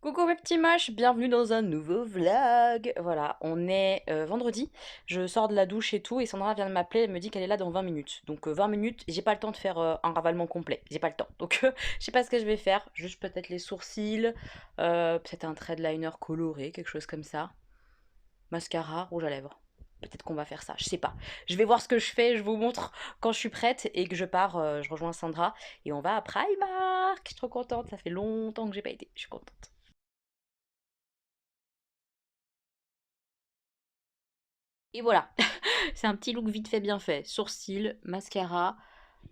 Coucou mes petits moches, bienvenue dans un nouveau vlog. Voilà, on est vendredi, je sors de la douche et tout, et Sandra vient de m'appeler, elle me dit qu'elle est là dans 20 minutes. Donc 20 minutes, j'ai pas le temps de faire un ravalement complet, j'ai pas le temps. Donc je sais pas ce que je vais faire, juste peut-être les sourcils, peut-être un trait de liner coloré, quelque chose comme ça. Mascara, rouge à lèvres. Peut-être qu'on va faire ça, je sais pas. Je vais voir ce que je fais, je vous montre quand je suis prête et que je pars, je rejoins Sandra et on va à Primark. Je suis trop contente, ça fait longtemps que j'ai pas été, je suis contente. Et voilà, c'est un petit look vite fait bien fait. Sourcils, mascara,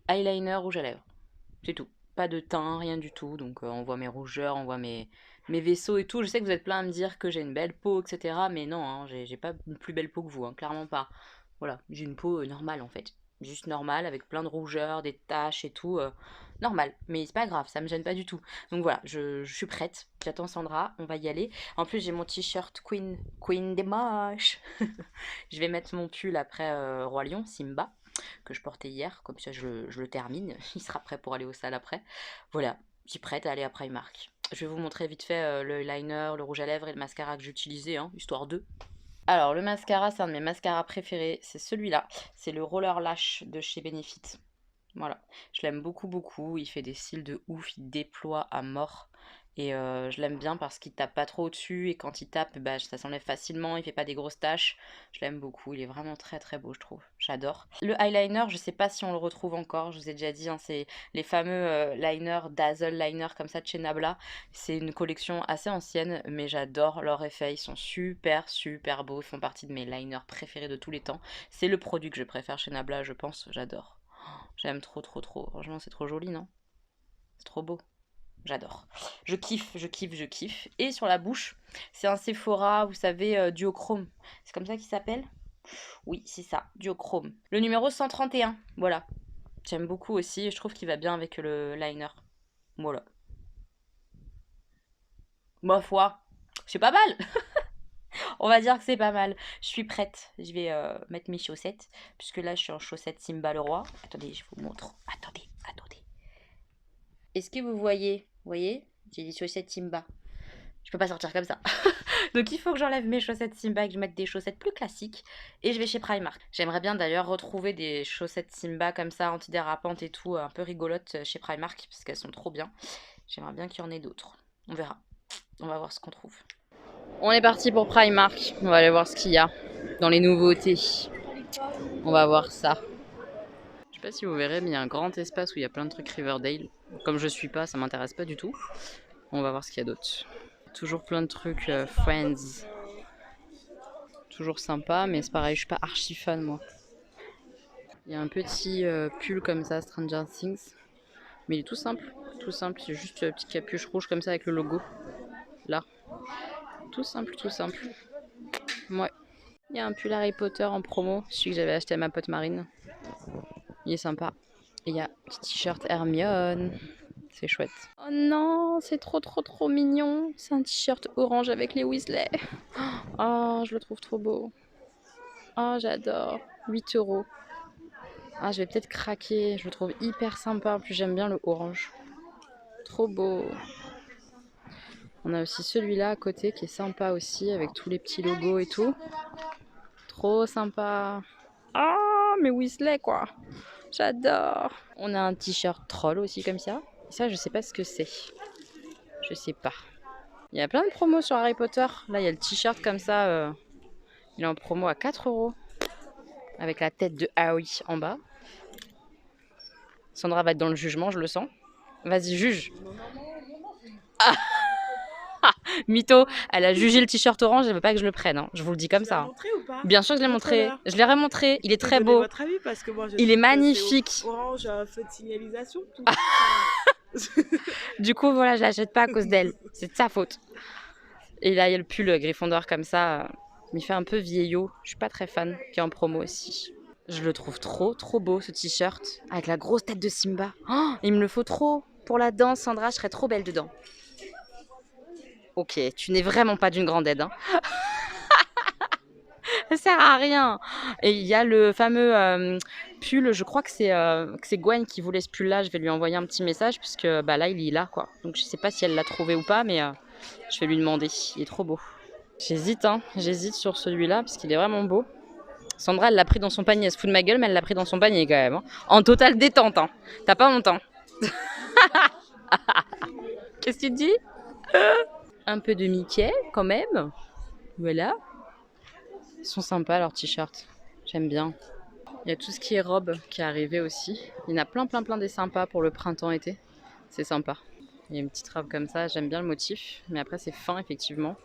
eyeliner, rouge à lèvres. C'est tout. Pas de teint, rien du tout. Donc on voit mes rougeurs, on voit mes vaisseaux et tout. Je sais que vous êtes plein à me dire que j'ai une belle peau, etc. Mais non, hein, j'ai pas une plus belle peau que vous, hein, clairement pas. Voilà, j'ai une peau normale en fait. Juste normale, avec plein de rougeurs, des taches et tout. Normal, mais c'est pas grave, ça me gêne pas du tout. Donc voilà, je suis prête. J'attends Sandra, on va y aller. En plus, j'ai mon t-shirt Queen des moches. Je vais mettre mon pull après Roi Lion, Simba, que je portais hier. Comme ça, je le termine. Il sera prêt pour aller aux salles après. Voilà, je suis prête à aller à Primark. Je vais vous montrer vite fait le liner, le rouge à lèvres et le mascara que j'utilisais, hein, histoire de. Alors, le mascara, c'est un de mes mascaras préférés. C'est celui-là. C'est le Roller Lash de chez Benefit. Voilà, je l'aime beaucoup beaucoup, il fait des cils de ouf, il déploie à mort et je l'aime bien parce qu'il tape pas trop au-dessus et quand il tape, bah, ça s'enlève facilement, il fait pas des grosses taches. Je l'aime beaucoup, il est vraiment très très beau je trouve, j'adore. Le eyeliner, je sais pas si on le retrouve encore, je vous ai déjà dit, hein, c'est les fameux liners, Dazzle Liner comme ça de chez Nabla. C'est une collection assez ancienne mais j'adore leur effet, ils sont super super beaux, ils font partie de mes liners préférés de tous les temps. C'est le produit que je préfère chez Nabla je pense, j'adore. J'aime trop, trop, trop. Franchement, c'est trop joli, non? C'est trop beau. J'adore. Je kiffe, je kiffe, je kiffe. Et sur la bouche, c'est un Sephora, vous savez, duochrome. C'est comme ça qu'il s'appelle? Oui, c'est ça, duochrome. Le numéro 131, voilà. J'aime beaucoup aussi, je trouve qu'il va bien avec le liner. Voilà. Ma foi, c'est pas mal. On va dire que c'est pas mal. Je suis prête. Je vais mettre mes chaussettes. Puisque là, je suis en chaussettes Simba le roi. Attendez, je vous montre. Attendez, attendez. Est-ce que vous voyez? Vous voyez? J'ai des chaussettes Simba. Je peux pas sortir comme ça. Donc il faut que j'enlève mes chaussettes Simba et que je mette des chaussettes plus classiques. Et je vais chez Primark. J'aimerais bien d'ailleurs retrouver des chaussettes Simba comme ça, antidérapantes et tout, un peu rigolotes chez Primark, parce qu'elles sont trop bien. J'aimerais bien qu'il y en ait d'autres. On verra. On va voir ce qu'on trouve. On est parti pour Primark. On va aller voir ce qu'il y a dans les nouveautés. On va voir ça. Je sais pas si vous verrez, mais il y a un grand espace où il y a plein de trucs Riverdale. Comme je suis pas, ça m'intéresse pas du tout. On va voir ce qu'il y a d'autre. Toujours plein de trucs Friends. Toujours sympa, mais c'est pareil, je suis pas archi fan moi. Il y a un petit pull comme ça, Stranger Things. Mais il est tout simple. Tout simple, c'est juste une petite capuche rouge comme ça avec le logo. Là. Tout simple, tout simple. Ouais. Il y a un pull Harry Potter en promo, celui que j'avais acheté à ma pote Marine. Il est sympa. Et il y a un petit t-shirt Hermione. C'est chouette. Oh non, c'est trop trop trop mignon. C'est un t-shirt orange avec les Weasley. Oh, je le trouve trop beau. Oh, j'adore. 8 €. Ah, je vais peut-être craquer. Je le trouve hyper sympa. En plus, j'aime bien le orange. Trop beau. On a aussi celui-là à côté qui est sympa aussi avec tous les petits logos et tout. Trop sympa. Ah, mais Weasley quoi. J'adore. On a un t-shirt troll aussi comme ça. Et ça, je sais pas ce que c'est. Je sais pas. Il y a plein de promos sur Harry Potter. Là, il y a le t-shirt comme ça. Il est en promo à 4 € avec la tête de Harry en bas. Sandra va être dans le jugement, je le sens. Vas-y, juge. Ah, mytho, elle a jugé le t-shirt orange, elle veut pas que je le prenne, hein. Je vous le dis comme Tu ça, l'as hein. montré ou pas? Bien sûr que je l'ai montré. Montre-leur. Je l'ai remontré. Il Vous est pouvez très donner beau. votre avis parce que moi je Il est trouve que c'est magnifique. orange feu de signalisation tout. Du coup, voilà, je l'achète pas à cause d'elle. C'est de sa faute. Et là, il y a le pull Gryffondor comme ça. Il fait un peu vieillot. Je suis pas très fan. Qui est en promo aussi. Je le trouve trop, trop beau ce t-shirt. Avec la grosse tête de Simba. Oh, il me le faut trop. Pour la danse, Sandra, je serais trop belle dedans. Ok, tu n'es vraiment pas d'une grande aide, hein. Ça sert à rien. Et il y a le fameux pull, je crois que c'est Gwen qui voulait ce pull-là. Je vais lui envoyer un petit message puisque bah là, il est là, quoi. Donc je sais pas si elle l'a trouvé ou pas, mais Je vais lui demander, il est trop beau. J'hésite, hein, j'hésite sur celui-là parce qu'il est vraiment beau. Sandra, elle l'a pris dans son panier, elle se fout de ma gueule, mais elle l'a pris dans son panier quand même. Hein. En totale détente, hein. T'as pas honte, hein. Qu'est-ce que tu dis? Un peu de Mickey quand même. Voilà. Ils sont sympas leurs t-shirts. J'aime bien. Il y a tout ce qui est robe qui est arrivé aussi. Il y en a plein des sympas pour le printemps-été. C'est sympa. Il y a une petite robe comme ça, j'aime bien le motif. Mais après c'est fin effectivement.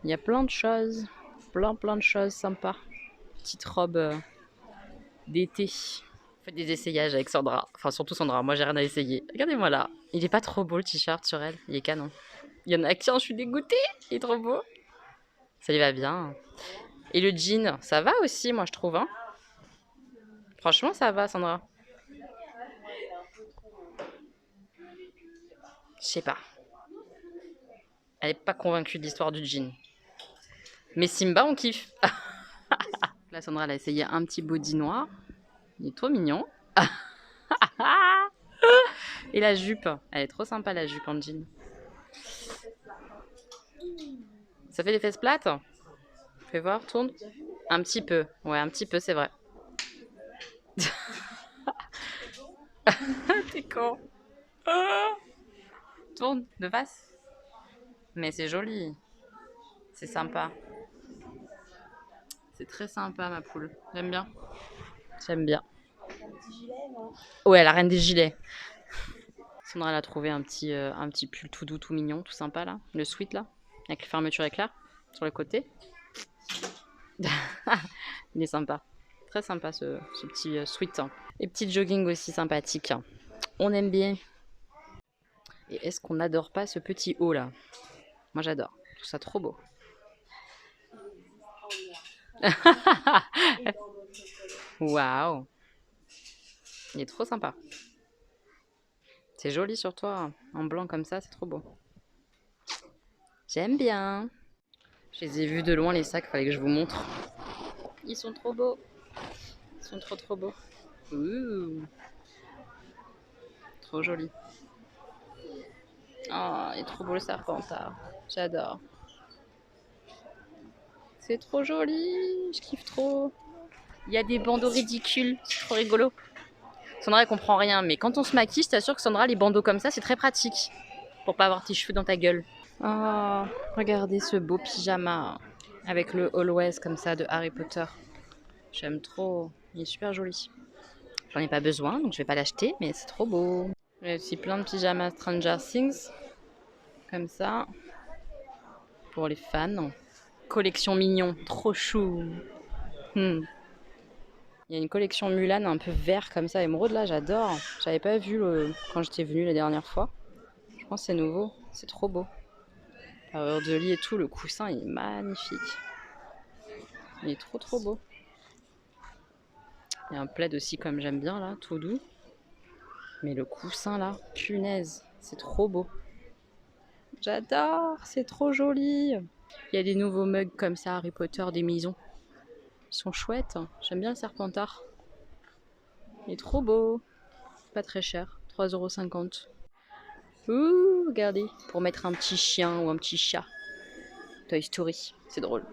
Il y a plein de choses. Plein de choses sympas. Petite robe d'été. Faites des essayages avec Sandra. Enfin surtout Sandra, moi j'ai rien à essayer. Regardez-moi là. Il est pas trop beau le t-shirt sur elle. Il est canon. Il y en a qu'un, je suis dégoûtée. Il est trop beau. Ça lui va bien. Et le jean, ça va aussi moi je trouve. Hein. Franchement ça va Sandra. Je sais pas. Elle est pas convaincue de l'histoire du jean. Mais Simba, on kiffe. Là, Sandra, elle a essayé un petit body noir. Il est trop mignon. Et la jupe. Elle est trop sympa, la jupe en jean. Ça fait des fesses plates? Fais voir, tourne. Un petit peu. Ouais, un petit peu, c'est vrai. T'es con. Tourne de face. Mais c'est joli. C'est sympa. C'est très sympa, ma poule. J'aime bien. J'aime bien. Ouais, la reine des gilets. Sandra, elle a trouvé un petit pull tout doux, tout mignon, tout sympa, là. Le sweat, là. Avec les fermetures éclair sur le côté. Il est sympa. Très sympa, ce petit sweat. Et petit jogging aussi sympathique. On aime bien. Et est-ce qu'on n'adore pas ce petit haut, là? Moi, j'adore. Je trouve ça trop beau. Waouh! Il est trop sympa. C'est joli sur toi, en blanc comme ça, c'est trop beau. J'aime bien. Je les ai vus de loin, les sacs, fallait que je vous montre. Ils sont trop beaux. Ils sont trop beaux. Ouh. Trop joli. Oh, il est trop beau le serpentard. J'adore. C'est trop joli. Je kiffe trop. Il y a des bandeaux ridicules. C'est trop rigolo. Sandra, elle comprend rien, mais quand on se maquille, je t'assure que Sandra, les bandeaux comme ça, c'est très pratique. Pour pas avoir tes cheveux dans ta gueule. Oh, regardez ce beau pyjama. Avec le Always comme ça de Harry Potter. J'aime trop. Il est super joli. J'en ai pas besoin, donc je vais pas l'acheter, mais c'est trop beau. Il y a aussi plein de pyjamas Stranger Things. Comme ça. Pour les fans. Collection mignon. Trop chou. Il y a une collection Mulan un peu vert comme ça, émeraude là, j'adore. J'avais pas vu quand j'étais venue la dernière fois. Je pense que c'est nouveau. C'est trop beau. Parure de lit et tout, le coussin il est magnifique. Il est trop beau. Il y a un plaid aussi comme j'aime bien là, tout doux. Mais le coussin là, punaise, c'est trop beau. J'adore, c'est trop joli. Il y a des nouveaux mugs comme ça, Harry Potter, des maisons. Ils sont chouettes. J'aime bien le serpentard. Il est trop beau. Pas très cher, 3,50 €. Ouh, regardez, pour mettre un petit chien ou un petit chat. Toy Story, c'est drôle.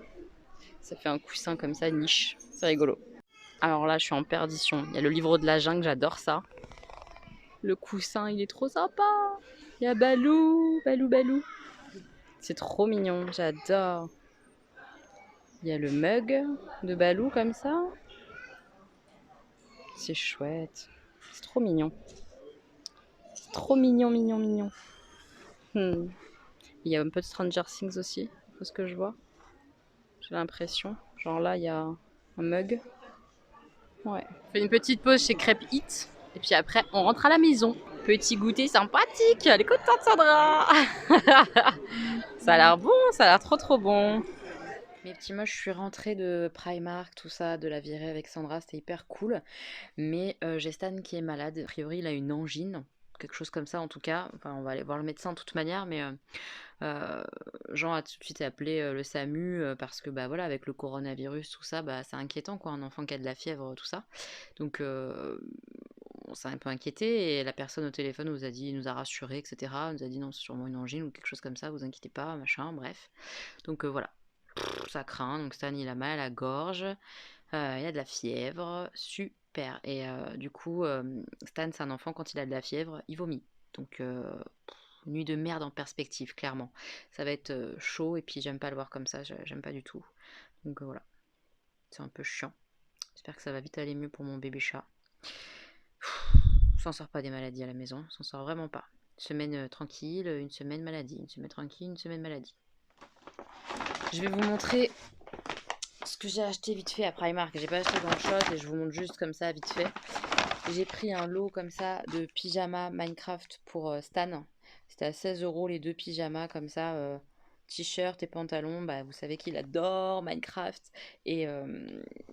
Ça fait un coussin comme ça, niche. C'est rigolo. Alors là, je suis en perdition. Il y a le livre de la jungle, j'adore ça. Le coussin, il est trop sympa. Il y a Balou, Balou. C'est trop mignon, j'adore. Il y a le mug de Balou comme ça. C'est chouette. C'est trop mignon. C'est trop mignon. Il y a un peu de Stranger Things aussi, c'est ce que je vois. J'ai l'impression. Genre là, il y a un mug. Ouais. On fait une petite pause chez Crêpe Hit. Et puis après, on rentre à la maison. Petit goûter sympathique. Elle est contente, Sandra. Ça a l'air bon, ça a l'air trop bon. Mes petits moches, je suis rentrée de Primark, tout ça, de la virée avec Sandra, c'était hyper cool. Mais j'ai Stan qui est malade. A priori, il a une angine. Quelque chose comme ça en tout cas. Enfin, on va aller voir le médecin de toute manière, mais Jean a tout de suite appelé le SAMU parce que bah voilà, avec le coronavirus, tout ça, bah c'est inquiétant quoi, un enfant qui a de la fièvre, tout ça. Donc on s'est un peu inquiété et la personne au téléphone nous a rassurés, etc. Nous a dit non, c'est sûrement une angine ou quelque chose comme ça, vous inquiétez pas, machin, bref. Donc voilà, ça craint. Donc Stan, il a mal à la gorge, il a de la fièvre, super. Et du coup, Stan, c'est un enfant, quand il a de la fièvre, il vomit. Donc nuit de merde en perspective, clairement. Ça va être chaud et puis j'aime pas le voir comme ça, j'aime pas du tout. Donc voilà, c'est un peu chiant. J'espère que ça va vite aller mieux pour mon bébé chat. On s'en sort pas des maladies à la maison, on s'en sort vraiment pas. Une semaine tranquille, une semaine maladie, une semaine tranquille, une semaine maladie. Je vais vous montrer ce que j'ai acheté vite fait à Primark. J'ai pas acheté grand chose et je vous montre juste comme ça vite fait. J'ai pris un lot comme ça de pyjamas Minecraft pour Stan. C'était à 16 € les 2 pyjamas comme ça. T-shirt et pantalon, bah, vous savez qu'il adore Minecraft et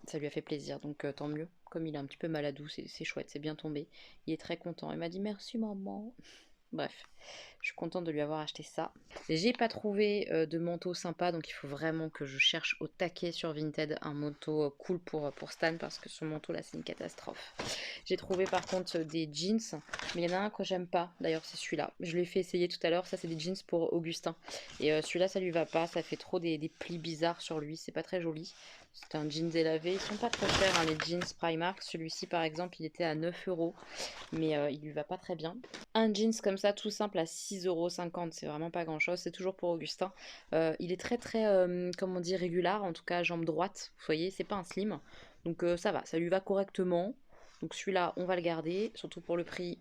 ça lui a fait plaisir, donc tant mieux. Comme il est un petit peu maladou, c'est chouette, c'est bien tombé. Il est très content, il m'a dit merci maman. Bref, je suis contente de lui avoir acheté ça. J'ai pas trouvé de manteau sympa, donc il faut vraiment que je cherche au taquet sur Vinted un manteau cool pour Stan, parce que son manteau là c'est une catastrophe. J'ai trouvé par contre des jeans, mais il y en a un que j'aime pas, d'ailleurs c'est celui-là. Je l'ai fait essayer tout à l'heure, ça c'est des jeans pour Augustin. Et celui-là ça lui va pas, ça fait trop des plis bizarres sur lui, c'est pas très joli. C'est un jeans délavé, ils sont pas très chers hein, les jeans Primark. Celui-ci par exemple il était à 9 €, mais il lui va pas très bien. Un jeans comme ça tout simple à 6,50 €, c'est vraiment pas grand chose, c'est toujours pour Augustin. Il est très très, comment dire, régular, en tout cas jambe droite, vous voyez, c'est pas un slim. Donc ça va, ça lui va correctement. Donc celui-là, on va le garder, surtout pour le prix,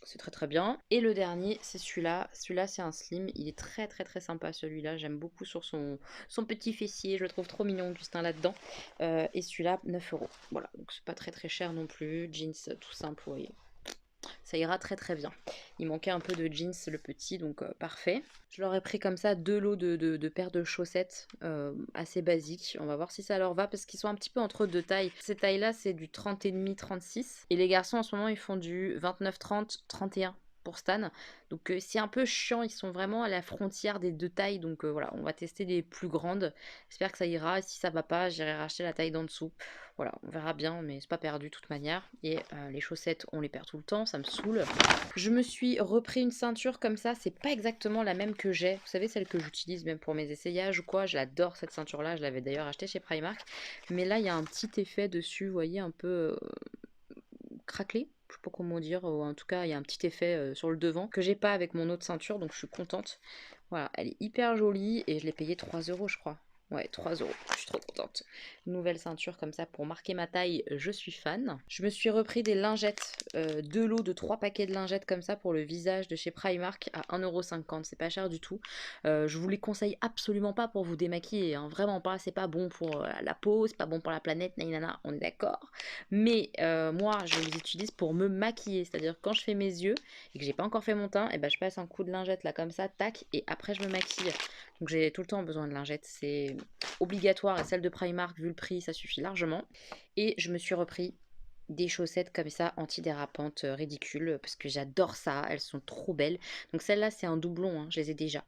c'est très très bien. Et le dernier, c'est celui-là. Celui-là, c'est un slim, il est très très très sympa celui-là. J'aime beaucoup sur son petit fessier, je le trouve trop mignon, Augustin, là-dedans. Et celui-là, 9 €. Voilà, donc c'est pas très très cher non plus. Jeans tout simple, vous voyez. Ça ira très très bien. Il manquait un peu de jeans le petit, donc parfait. Je leur ai pris comme ça 2 lots de paires de chaussettes assez basiques. On va voir si ça leur va parce qu'ils sont un petit peu entre deux tailles. Ces tailles-là, c'est du 30,5, 36. Et les garçons en ce moment, ils font du 29, 30, 31 pour Stan. Donc c'est un peu chiant, ils sont vraiment à la frontière des deux tailles. Donc voilà, on va tester les plus grandes. J'espère que ça ira. Et si ça va pas, j'irai racheter la taille d'en dessous. Voilà, on verra bien, mais c'est pas perdu de toute manière. Et les chaussettes, on les perd tout le temps, ça me saoule. Je me suis repris une ceinture comme ça, c'est pas exactement la même que j'ai. Vous savez, celle que j'utilise même pour mes essayages ou quoi. J'adore cette ceinture-là, je l'avais d'ailleurs achetée chez Primark. Mais là, il y a un petit effet dessus, vous voyez, un peu craquelé. Je sais pas comment dire, ou en tout cas, il y a un petit effet sur le devant que j'ai pas avec mon autre ceinture, donc je suis contente. Voilà, elle est hyper jolie et je l'ai payée 3 € je crois. Ouais, 3 €. Je suis trop contente. Nouvelle ceinture comme ça pour marquer ma taille, je suis fan. Je me suis repris des lingettes, 2 lots de 3 paquets de lingettes comme ça pour le visage de chez Primark à 1,50 €. C'est pas cher du tout. Je vous les conseille absolument pas pour vous démaquiller, hein, vraiment pas. C'est pas bon pour la peau, c'est pas bon pour la planète, nanana, on est d'accord. Mais moi, je les utilise pour me maquiller. C'est-à-dire quand je fais mes yeux et que j'ai pas encore fait mon teint, et ben je passe un coup de lingette là comme ça, tac, et après je me maquille. Donc j'ai tout le temps besoin de lingettes, c'est obligatoire et celle de Primark, vu le prix, ça suffit largement. Et je me suis repris des chaussettes comme ça antidérapantes ridicules parce que j'adore ça, elles sont trop belles. Donc celle-là c'est un doublon, hein, je les ai déjà.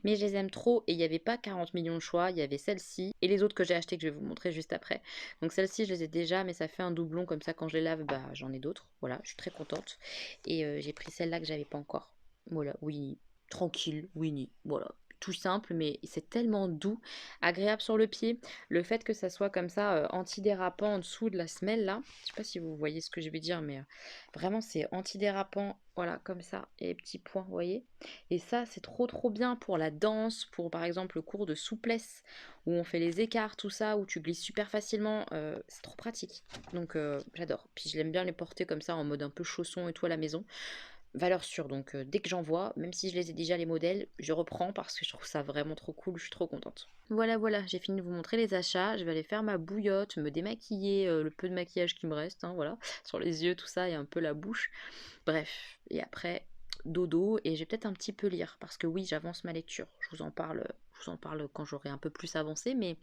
Mais je les aime trop et il n'y avait pas 40 millions de choix, il y avait celle-ci et les autres que j'ai achetées que je vais vous montrer juste après. Donc celle-ci je les ai déjà mais ça fait un doublon comme ça quand je les lave, bah j'en ai d'autres. Voilà, je suis très contente. Et j'ai pris celle-là que j'avais pas encore. Voilà, oui, tranquille, Winnie, voilà. Tout simple, mais c'est tellement doux, agréable sur le pied. Le fait que ça soit comme ça, antidérapant en dessous de la semelle là, je sais pas si vous voyez ce que je vais dire, mais vraiment c'est antidérapant, voilà, comme ça, et les petits points, vous voyez. Et ça, c'est trop trop bien pour la danse, pour par exemple le cours de souplesse, où on fait les écarts, tout ça, où tu glisses super facilement, c'est trop pratique. Donc j'adore. Puis je l'aime bien les porter comme ça en mode un peu chausson et tout à la maison. Valeur sûre, donc dès que j'en vois, même si je les ai déjà les modèles, je reprends parce que je trouve ça vraiment trop cool, je suis trop contente. Voilà, voilà, j'ai fini de vous montrer les achats, je vais aller faire ma bouillotte, me démaquiller, le peu de maquillage qui me reste, hein, voilà, sur les yeux, tout ça, et un peu la bouche. Bref, et après, dodo, et je vais peut-être un petit peu lire, parce que oui, j'avance ma lecture, je vous en parle quand j'aurai un peu plus avancé, mais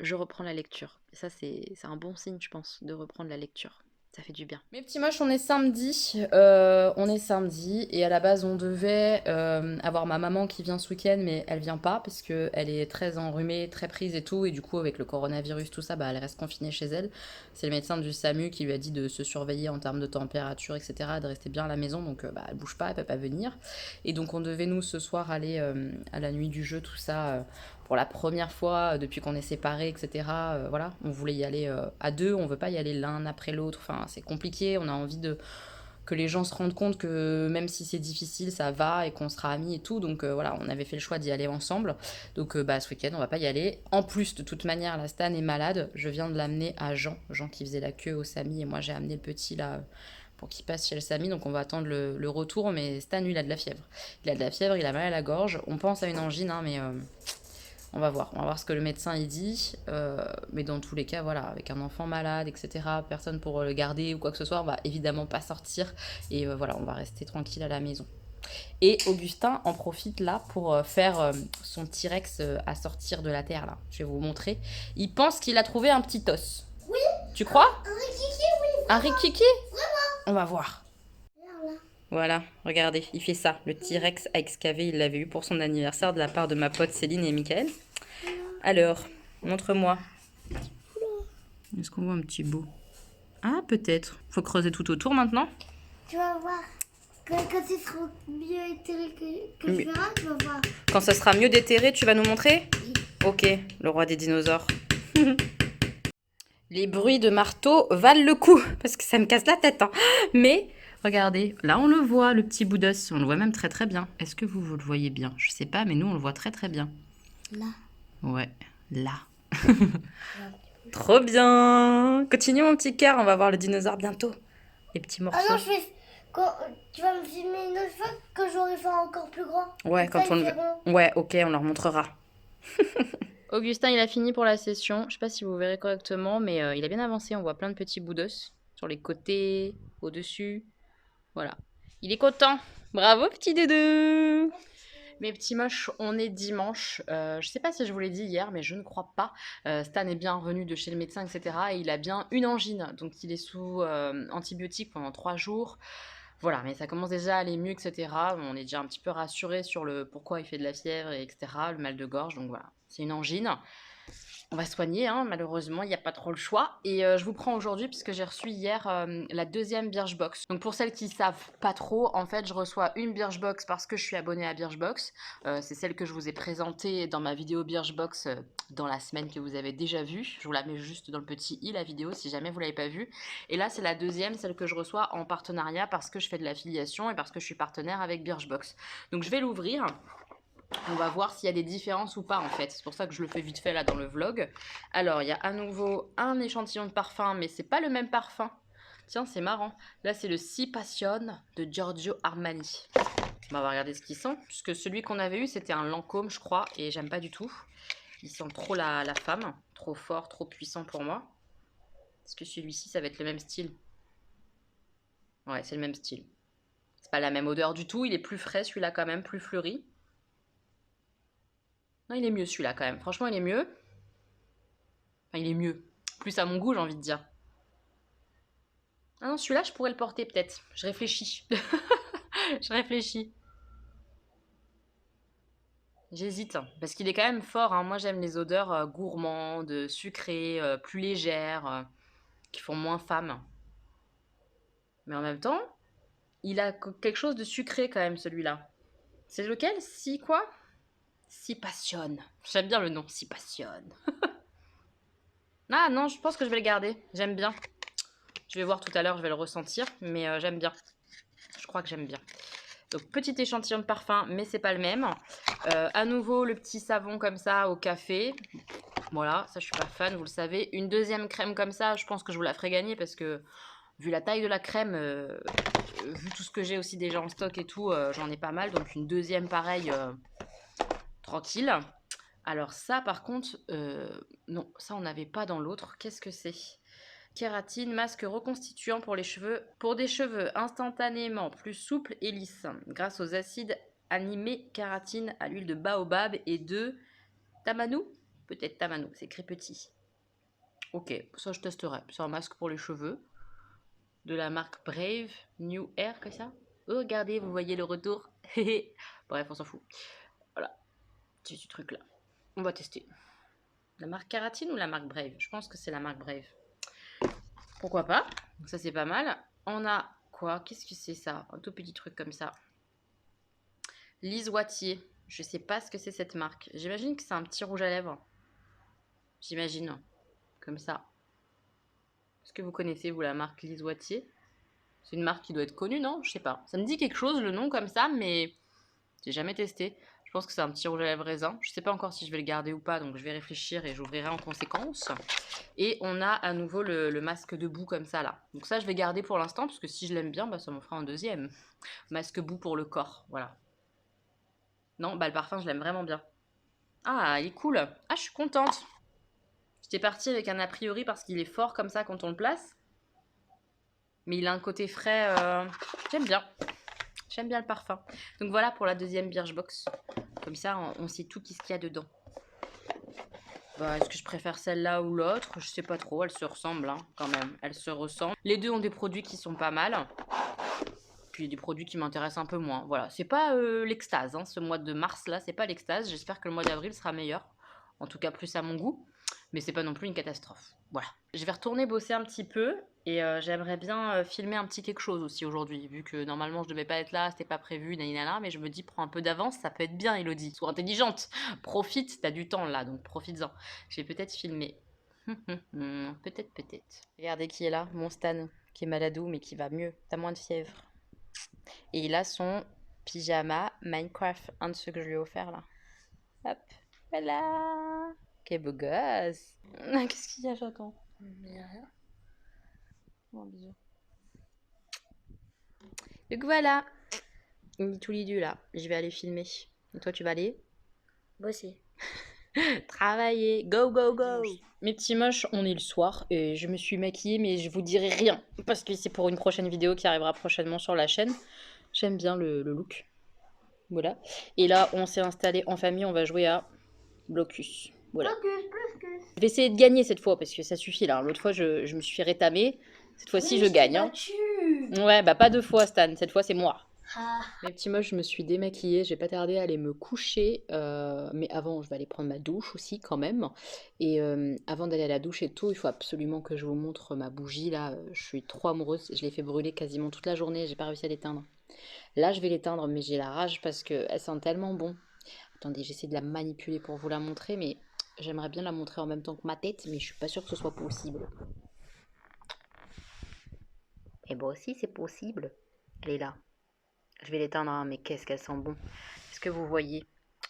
je reprends la lecture. Ça, c'est un bon signe, je pense, de reprendre la lecture. Ça fait du bien. Mes petits moches, on est samedi. Et à la base, on devait avoir ma maman qui vient ce week-end, mais elle vient pas parce que elle est très enrhumée, très prise et tout. Et du coup, avec le coronavirus, tout ça, bah, elle reste confinée chez elle. C'est le médecin du SAMU qui lui a dit de se surveiller en termes de température, etc., de rester bien à la maison. Donc, bah, elle bouge pas, elle peut pas venir. Et donc, on devait, nous, ce soir, aller à la nuit du jeu, tout ça. Pour la première fois depuis qu'on est séparés, etc. Voilà, on voulait y aller à deux, on veut pas y aller l'un après l'autre. Enfin, c'est compliqué, on a envie de que les gens se rendent compte que même si c'est difficile, ça va et qu'on sera amis et tout. Donc voilà, on avait fait le choix d'y aller ensemble. Donc bah, ce week-end, on va pas y aller. En plus, de toute manière, la Stan est malade. Je viens de l'amener à Jean. Jean qui faisait la queue au Samy et moi j'ai amené le petit là pour qu'il passe chez le Samy. Donc on va attendre le retour. Mais Stan, lui, il a de la fièvre. Il a de la fièvre, il a mal à la gorge. On pense à une angine, hein, mais on va voir ce que le médecin il dit, mais dans tous les cas, voilà, avec un enfant malade, etc., personne pour le garder ou quoi que ce soit, on va évidemment pas sortir et voilà, on va rester tranquille à la maison. Et Augustin en profite là pour faire son T-Rex à sortir de la terre là. Je vais vous montrer. Il pense qu'il a trouvé un petit os. Oui. Tu crois? Un rikiki, oui. Un rikiki? Vraiment. On va voir. Voilà, regardez, il fait ça. Le T-Rex a excavé, il l'avait eu pour son anniversaire de la part de ma pote Céline et Mickaël. Alors, montre-moi. Est-ce qu'on voit un petit bout? Ah, peut-être. Faut creuser tout autour maintenant. Tu vas voir. Quand ce sera mieux éthéré que tu verras, tu vas voir. Quand ça sera mieux déterré, tu vas nous montrer? Oui. Ok, le roi des dinosaures. Les bruits de marteau valent le coup, parce que ça me casse la tête. Hein. Mais, regardez, là on le voit, le petit bout d'os. On le voit même très très bien. Est-ce que vous le voyez bien? Je sais pas, mais nous on le voit très très bien. Là. Ouais, là. Trop bien. Continue mon petit cœur, on va voir le dinosaure bientôt. Les petits morceaux. Ah non, tu vas me filmer une autre fois quand j'aurai fait encore plus grand. Ouais, quand on le... Ouais, ok, on leur montrera. Augustin, il a fini pour la session. Je sais pas si vous verrez correctement, mais il a bien avancé. On voit plein de petits bouts d'os sur les côtés, au-dessus. Voilà. Il est content. Bravo, petit doudou. Mes petits moches, on est dimanche. Je sais pas si je vous l'ai dit hier, mais je ne crois pas. Stan est bien revenu de chez le médecin, etc. Et il a bien une angine. Donc il est sous antibiotiques pendant 3 jours. Voilà, mais ça commence déjà à aller mieux, etc. On est déjà un petit peu rassuré sur le pourquoi il fait de la fièvre, etc. Le mal de gorge, donc voilà, c'est une angine. On va soigner, hein, malheureusement, il n'y a pas trop le choix. Et je vous prends aujourd'hui puisque j'ai reçu hier la deuxième Birchbox. Donc pour celles qui ne savent pas trop, en fait, je reçois une Birchbox parce que je suis abonnée à Birchbox. C'est celle que je vous ai présentée dans ma vidéo Birchbox dans la semaine que vous avez déjà vue. Je vous la mets juste dans le petit i, la vidéo, si jamais vous ne l'avez pas vue. Et là, c'est la deuxième, celle que je reçois en partenariat parce que je fais de l'affiliation et parce que je suis partenaire avec Birchbox. Donc je vais l'ouvrir. On va voir s'il y a des différences ou pas en fait. C'est pour ça que je le fais vite fait là dans le vlog. Alors il y a à nouveau un échantillon de parfum, mais c'est pas le même parfum. Tiens, c'est marrant. Là c'est le Si Passion de Giorgio Armani. On va regarder ce qu'ils sent. Puisque celui qu'on avait eu c'était un Lancôme je crois. Et j'aime pas du tout. Il sent trop la femme. Trop fort, trop puissant pour moi. Est-ce que celui-ci ça va être le même style? Ouais, c'est le même style. C'est pas la même odeur du tout. Il est plus frais celui-là quand même, plus fleuri. Non, il est mieux celui-là quand même. Franchement, il est mieux. Enfin, il est mieux. Plus à mon goût, j'ai envie de dire. Ah non, celui-là, je pourrais le porter peut-être. Je réfléchis. Je réfléchis. J'hésite. Parce qu'il est quand même fort. Hein. Moi, j'aime les odeurs gourmandes, sucrées, plus légères, qui font moins femme. Mais en même temps, il a quelque chose de sucré quand même, celui-là. C'est lequel? Si quoi? Si Passion. J'aime bien le nom, Si Passion. Ah non, je pense que je vais le garder. J'aime bien. Je vais voir tout à l'heure, je vais le ressentir, mais j'aime bien. Je crois que j'aime bien. Donc petit échantillon de parfum, mais c'est pas le même. À nouveau le petit savon comme ça au café. Voilà, ça je suis pas fan, vous le savez. Une deuxième crème comme ça, je pense que je vous la ferai gagner parce que vu la taille de la crème, vu tout ce que j'ai aussi déjà en stock et tout, j'en ai pas mal. Donc une deuxième pareille, tranquille. Alors ça par contre, non, ça on n'avait pas dans l'autre. Qu'est-ce que c'est? Kératine, masque reconstituant pour les cheveux, pour des cheveux instantanément plus souples et lisses, grâce aux acides animés kératine à l'huile de baobab et de tamanou. Peut-être tamanou, c'est écrit petit. Ok, ça je testerai. C'est un masque pour les cheveux. de la marque Brave, New Air, comme ça. Oh, regardez, vous voyez le retour. Bref, on s'en fout. Voilà, ce truc-là. On va tester. La marque Kératine ou la marque Brave? Je pense que c'est la marque Brave. Pourquoi pas? Ça, c'est pas mal. On a quoi? Qu'est-ce que c'est ça? Un tout petit truc comme ça. Lise Wattier. Je sais pas ce que c'est cette marque. J'imagine que c'est un petit rouge à lèvres. J'imagine. Comme ça. Est-ce que vous connaissez, vous, la marque Lise Wattier? C'est une marque qui doit être connue, non? Je sais pas. Ça me dit quelque chose, le nom, comme ça, mais j'ai jamais testé. Je pense que c'est un petit rouge à lèvres raisin. Je sais pas encore si je vais le garder ou pas, donc je vais réfléchir et j'ouvrirai en conséquence. Et on a à nouveau le masque de boue comme ça, là. Donc ça, je vais garder pour l'instant, parce que si je l'aime bien, bah, ça m'en fera un deuxième. Masque boue pour le corps, voilà. Non, bah le parfum, je l'aime vraiment bien. Ah, il est cool. Ah, je suis contente. J'étais partie avec un a priori parce qu'il est fort comme ça quand on le place. Mais il a un côté frais. J'aime bien. J'aime bien le parfum. Donc voilà pour la deuxième Birchbox. Comme ça, on sait tout ce qu'il y a dedans. Bah, est-ce que je préfère celle-là ou l'autre? Je sais pas trop. Elles se ressemblent hein, quand même. Elles se ressemblent. Les deux ont des produits qui sont pas mal. Puis des produits qui m'intéressent un peu moins. Voilà. C'est pas l'extase. Hein, ce mois de mars là, c'est pas l'extase. J'espère que le mois d'avril sera meilleur. En tout cas, plus à mon goût. Mais c'est pas non plus une catastrophe. Voilà. Je vais retourner bosser un petit peu. Et j'aimerais bien filmer un petit quelque chose aussi aujourd'hui, vu que normalement je devais pas être là, c'était pas prévu, nanana, mais je me dis prends un peu d'avance, ça peut être bien Elodie, sois intelligente, profite, t'as du temps là, donc profites-en. Je vais peut-être filmer. Peut-être. Regardez qui est là, mon Stan, qui est maladou mais qui va mieux, t'as moins de fièvre. Et il a son pyjama Minecraft, un de ceux que je lui ai offert là. Hop, voilà. Quel beau gosse. Qu'est-ce qu'il y a, j'attends? Il y a rien. Bon, bisous. Donc voilà. Tous les deux là. Je vais aller filmer. Et toi, tu vas aller Bosser. travailler. Go, go, go. Mes petits moches, on est le soir et je me suis maquillée, mais je vous dirai rien parce que c'est pour une prochaine vidéo qui arrivera prochainement sur la chaîne. J'aime bien le look. Voilà. Et là, on s'est installé en famille. On va jouer à Blocus. Voilà. Je vais essayer de gagner cette fois parce que ça suffit là. L'autre fois, je me suis rétamée. Cette fois-ci, je gagne. Hein. Ouais, bah pas deux fois, Stan. Cette fois, c'est moi. Ah. Mes petits moches, je me suis démaquillée. J'ai pas tardé à aller me coucher. Mais avant, je vais aller prendre ma douche aussi, quand même. Et avant d'aller à la douche et tout, il faut absolument que je vous montre ma bougie. Là, je suis trop amoureuse. Je l'ai fait brûler quasiment toute la journée. J'ai pas réussi à l'éteindre. Là, je vais l'éteindre, mais j'ai la rage parce qu'elle sent tellement bon. Attendez, j'essaie de la manipuler pour vous la montrer, mais j'aimerais bien la montrer en même temps que ma tête, mais je suis pas sûre que ce soit possible. Et bon aussi, c'est possible. Elle est là. Je vais l'éteindre, hein, mais qu'est-ce qu'elle sent bon. Est-ce que vous voyez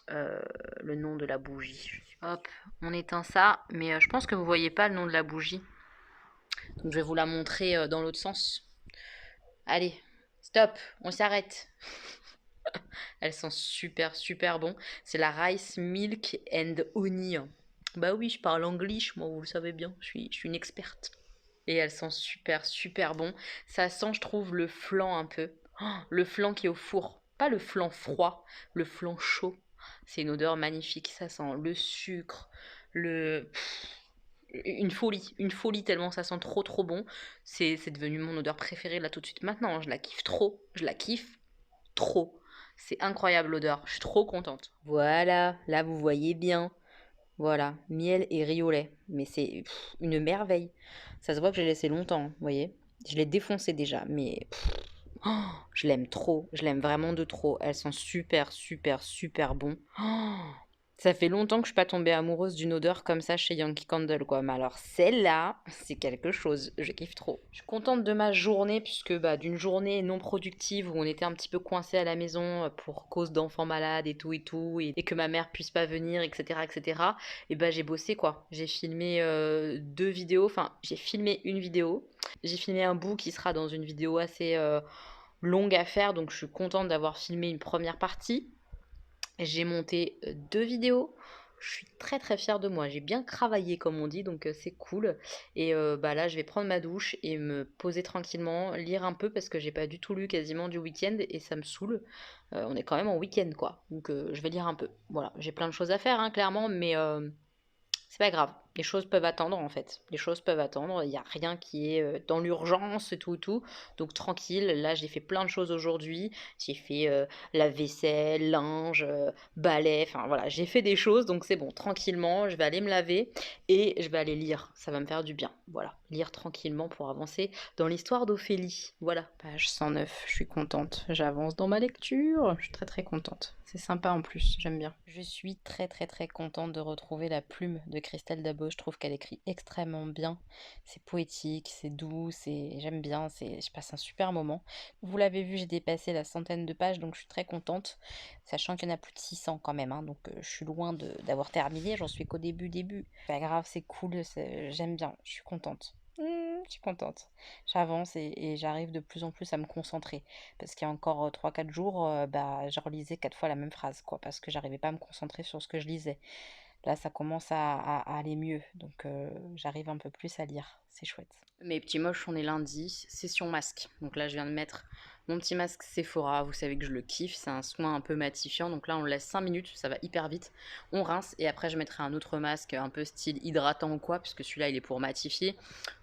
le nom de la bougie? Hop, on éteint ça, mais je pense que vous voyez pas le nom de la bougie. Donc je vais vous la montrer dans l'autre sens. Allez, stop, on s'arrête. Elles sont super bon. C'est la Rice Milk and Honey. Bah oui, je parle anglais, moi, vous le savez bien. Je suis une experte. Et elles sont super bon. Ça sent, je trouve, le flan un peu. Oh, le flan qui est au four. Pas le flan froid, le flan chaud. C'est une odeur magnifique. Ça sent le sucre, une folie tellement ça sent trop bon. C'est devenu mon odeur préférée là tout de suite maintenant. Je la kiffe trop. Je la kiffe trop. C'est incroyable l'odeur. Je suis trop contente. Voilà, là vous voyez bien. Voilà, miel et riz au lait. Mais c'est une merveille. Ça se voit que j'ai laissé longtemps, vous voyez. Je l'ai défoncé déjà, mais oh, je l'aime trop. Je l'aime vraiment de trop. Elles sont super bon. Oh, ça fait longtemps que je suis pas tombée amoureuse d'une odeur comme ça chez Yankee Candle, quoi. Mais alors celle-là, c'est quelque chose. Je kiffe trop. Je suis contente de ma journée puisque d'une journée non productive où on était un petit peu coincé à la maison pour cause d'enfants malades et tout et que ma mère puisse pas venir, etc. Et j'ai bossé quoi. J'ai filmé 2 vidéos. Enfin, j'ai filmé une vidéo. J'ai filmé un bout qui sera dans une vidéo assez longue à faire, donc je suis contente d'avoir filmé une première partie. J'ai monté 2 vidéos. Je suis très fière de moi. J'ai bien travaillé comme on dit, donc c'est cool. Et là, je vais prendre ma douche et me poser tranquillement, lire un peu parce que j'ai pas du tout lu quasiment du week-end et ça me saoule. On est quand même en week-end quoi, donc je vais lire un peu. Voilà, j'ai plein de choses à faire hein, clairement, mais c'est pas grave. Les choses peuvent attendre en fait. Les choses peuvent attendre. Il n'y a rien qui est dans l'urgence et tout. Donc tranquille. Là, j'ai fait plein de choses aujourd'hui. J'ai fait la vaisselle, linge, balai. Enfin voilà, j'ai fait des choses. Donc c'est bon. Tranquillement, je vais aller me laver et je vais aller lire. Ça va me faire du bien. Voilà, lire tranquillement pour avancer dans l'histoire d'Ophélie. Voilà, page 109. Je suis contente. J'avance dans ma lecture. Je suis très contente. C'est sympa en plus. J'aime bien. Je suis très contente de retrouver la plume de Christelle Dabo. Je trouve qu'elle écrit extrêmement bien. C'est poétique, c'est doux, j'aime bien, je passe un super moment. Vous l'avez vu, j'ai dépassé la 100aine de pages, donc je suis très contente, sachant qu'il y en a plus de 600 quand même, hein, donc je suis loin d'avoir terminé, j'en suis qu'au début. Pas grave, c'est cool, j'aime bien, je suis contente. Je suis contente. J'avance et j'arrive de plus en plus à me concentrer. Parce qu'il y a encore 3-4 jours, je relisais 4 fois la même phrase, quoi, parce que j'arrivais pas à me concentrer sur ce que je lisais. Là, ça commence à aller mieux, donc j'arrive un peu plus à lire, c'est chouette. Mes petits moches, on est lundi, session masque. Donc là, je viens de mettre mon petit masque Sephora, vous savez que je le kiffe, c'est un soin un peu matifiant. Donc là, on le laisse 5 minutes, ça va hyper vite. On rince et après, je mettrai un autre masque un peu style hydratant ou quoi, puisque celui-là, il est pour matifier.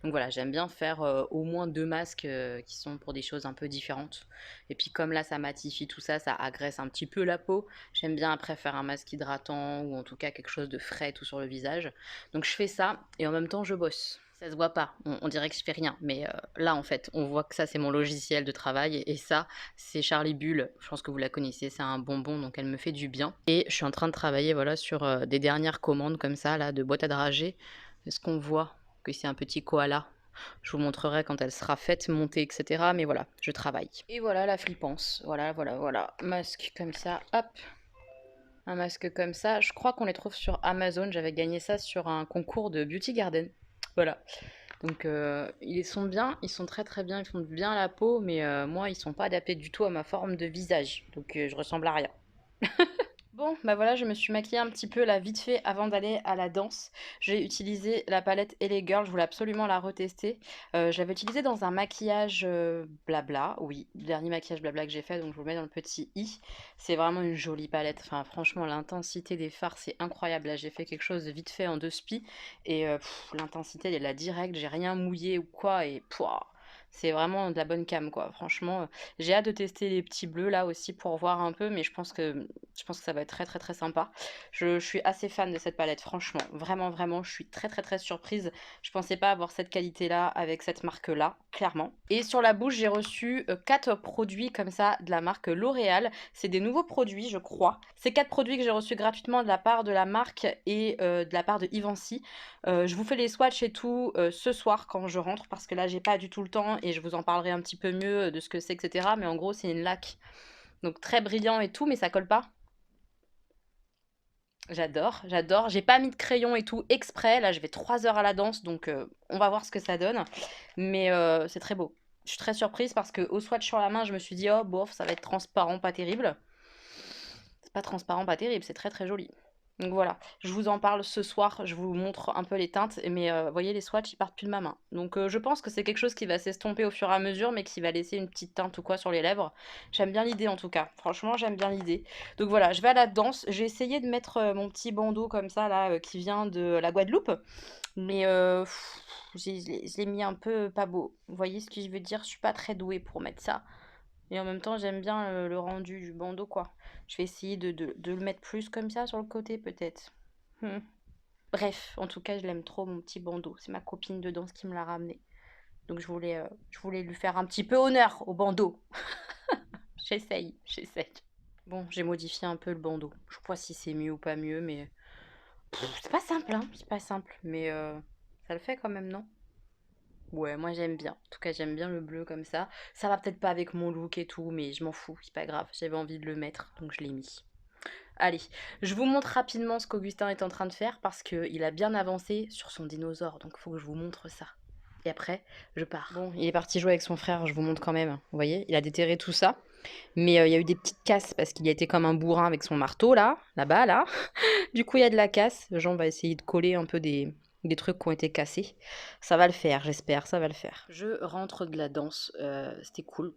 Donc voilà, j'aime bien faire au moins 2 masques qui sont pour des choses un peu différentes. Et puis comme là, ça matifie tout ça, ça agresse un petit peu la peau. J'aime bien après faire un masque hydratant ou en tout cas quelque chose de frais tout sur le visage. Donc je fais ça et en même temps, je bosse. Ça se voit pas, on dirait que je fais rien, mais là en fait, on voit que ça c'est mon logiciel de travail et ça c'est Charlie Bull, je pense que vous la connaissez, c'est un bonbon donc elle me fait du bien. Et je suis en train de travailler voilà sur des dernières commandes comme ça là de boîte à dragées. Est-ce qu'on voit que c'est un petit koala? Je vous montrerai quand elle sera faite, montée, etc. Mais voilà, je travaille. Et voilà la flippance, voilà, masque comme ça, hop. Un masque comme ça, je crois qu'on les trouve sur Amazon, j'avais gagné ça sur un concours de Beauty Garden. Voilà. Donc ils sont bien, ils sont très bien, ils font bien à la peau, mais moi ils sont pas adaptés du tout à ma forme de visage. Donc je ressemble à rien. Bon, bah voilà, je me suis maquillée un petit peu là vite fait avant d'aller à la danse. J'ai utilisé la palette LA Girl, je voulais absolument la retester. Je l'avais utilisée dans un maquillage blabla, oui, le dernier maquillage blabla que j'ai fait, donc je vous le mets dans le petit i. C'est vraiment une jolie palette, enfin franchement l'intensité des fards c'est incroyable. Là j'ai fait quelque chose de vite fait en 2 spi et l'intensité elle est là directe, j'ai rien mouillé ou quoi et pouah, c'est vraiment de la bonne cam quoi. Franchement, j'ai hâte de tester les petits bleus là aussi pour voir un peu, mais je pense que ça va être très sympa. Je suis assez fan de cette palette, franchement. Vraiment, je suis très surprise. Je pensais pas avoir cette qualité-là avec cette marque-là, clairement. Et sur la bouche, j'ai reçu 4 produits comme ça de la marque L'Oréal. C'est des nouveaux produits, je crois. C'est 4 produits que j'ai reçus gratuitement de la part de la marque et de la part de Givenchy. Je vous fais les swatchs et tout ce soir quand je rentre parce que là, j'ai pas du tout le temps et je vous en parlerai un petit peu mieux de ce que c'est, etc. Mais en gros, c'est une laque. Donc très brillant et tout, mais ça colle pas. J'adore. J'ai pas mis de crayon et tout exprès. Là, je vais 3 heures à la danse, donc on va voir ce que ça donne. Mais c'est très beau. Je suis très surprise parce que au swatch sur la main, je me suis dit, oh, bof, ça va être transparent, pas terrible. C'est pas transparent, pas terrible, c'est très joli. Donc voilà, je vous en parle ce soir, je vous montre un peu les teintes, mais vous voyez les swatchs ils partent plus de ma main. Donc je pense que c'est quelque chose qui va s'estomper au fur et à mesure, mais qui va laisser une petite teinte ou quoi sur les lèvres. J'aime bien l'idée en tout cas, franchement j'aime bien l'idée. Donc voilà, je vais à la danse, j'ai essayé de mettre mon petit bandeau comme ça là, qui vient de la Guadeloupe, mais je l'ai mis un peu pas beau. Vous voyez ce que je veux dire? Je suis pas très douée pour mettre ça. Et en même temps, j'aime bien le rendu du bandeau, quoi. Je vais essayer de le mettre plus comme ça sur le côté, peut-être. Bref, en tout cas, je l'aime trop, mon petit bandeau. C'est ma copine de danse qui me l'a ramené. Donc, je voulais lui faire un petit peu honneur au bandeau. J'essaye. Bon, j'ai modifié un peu le bandeau. Je sais pas si c'est mieux ou pas mieux, mais... c'est pas simple, hein. C'est pas simple, mais ça le fait quand même, non? Ouais, moi j'aime bien. En tout cas, j'aime bien le bleu comme ça. Ça va peut-être pas avec mon look et tout, mais je m'en fous, c'est pas grave. J'avais envie de le mettre, donc je l'ai mis. Allez, je vous montre rapidement ce qu'Augustin est en train de faire parce qu'il a bien avancé sur son dinosaure, donc il faut que je vous montre ça. Et après, je pars. Bon, il est parti jouer avec son frère, je vous montre quand même. Vous voyez, il a déterré tout ça. Mais il y a eu des petites casses parce qu'il a été comme un bourrin avec son marteau là-bas, là. Du coup, il y a de la casse. Jean va essayer de coller un peu des trucs qui ont été cassés. Ça va le faire, j'espère, ça va le faire. Je rentre de la danse, c'était cool,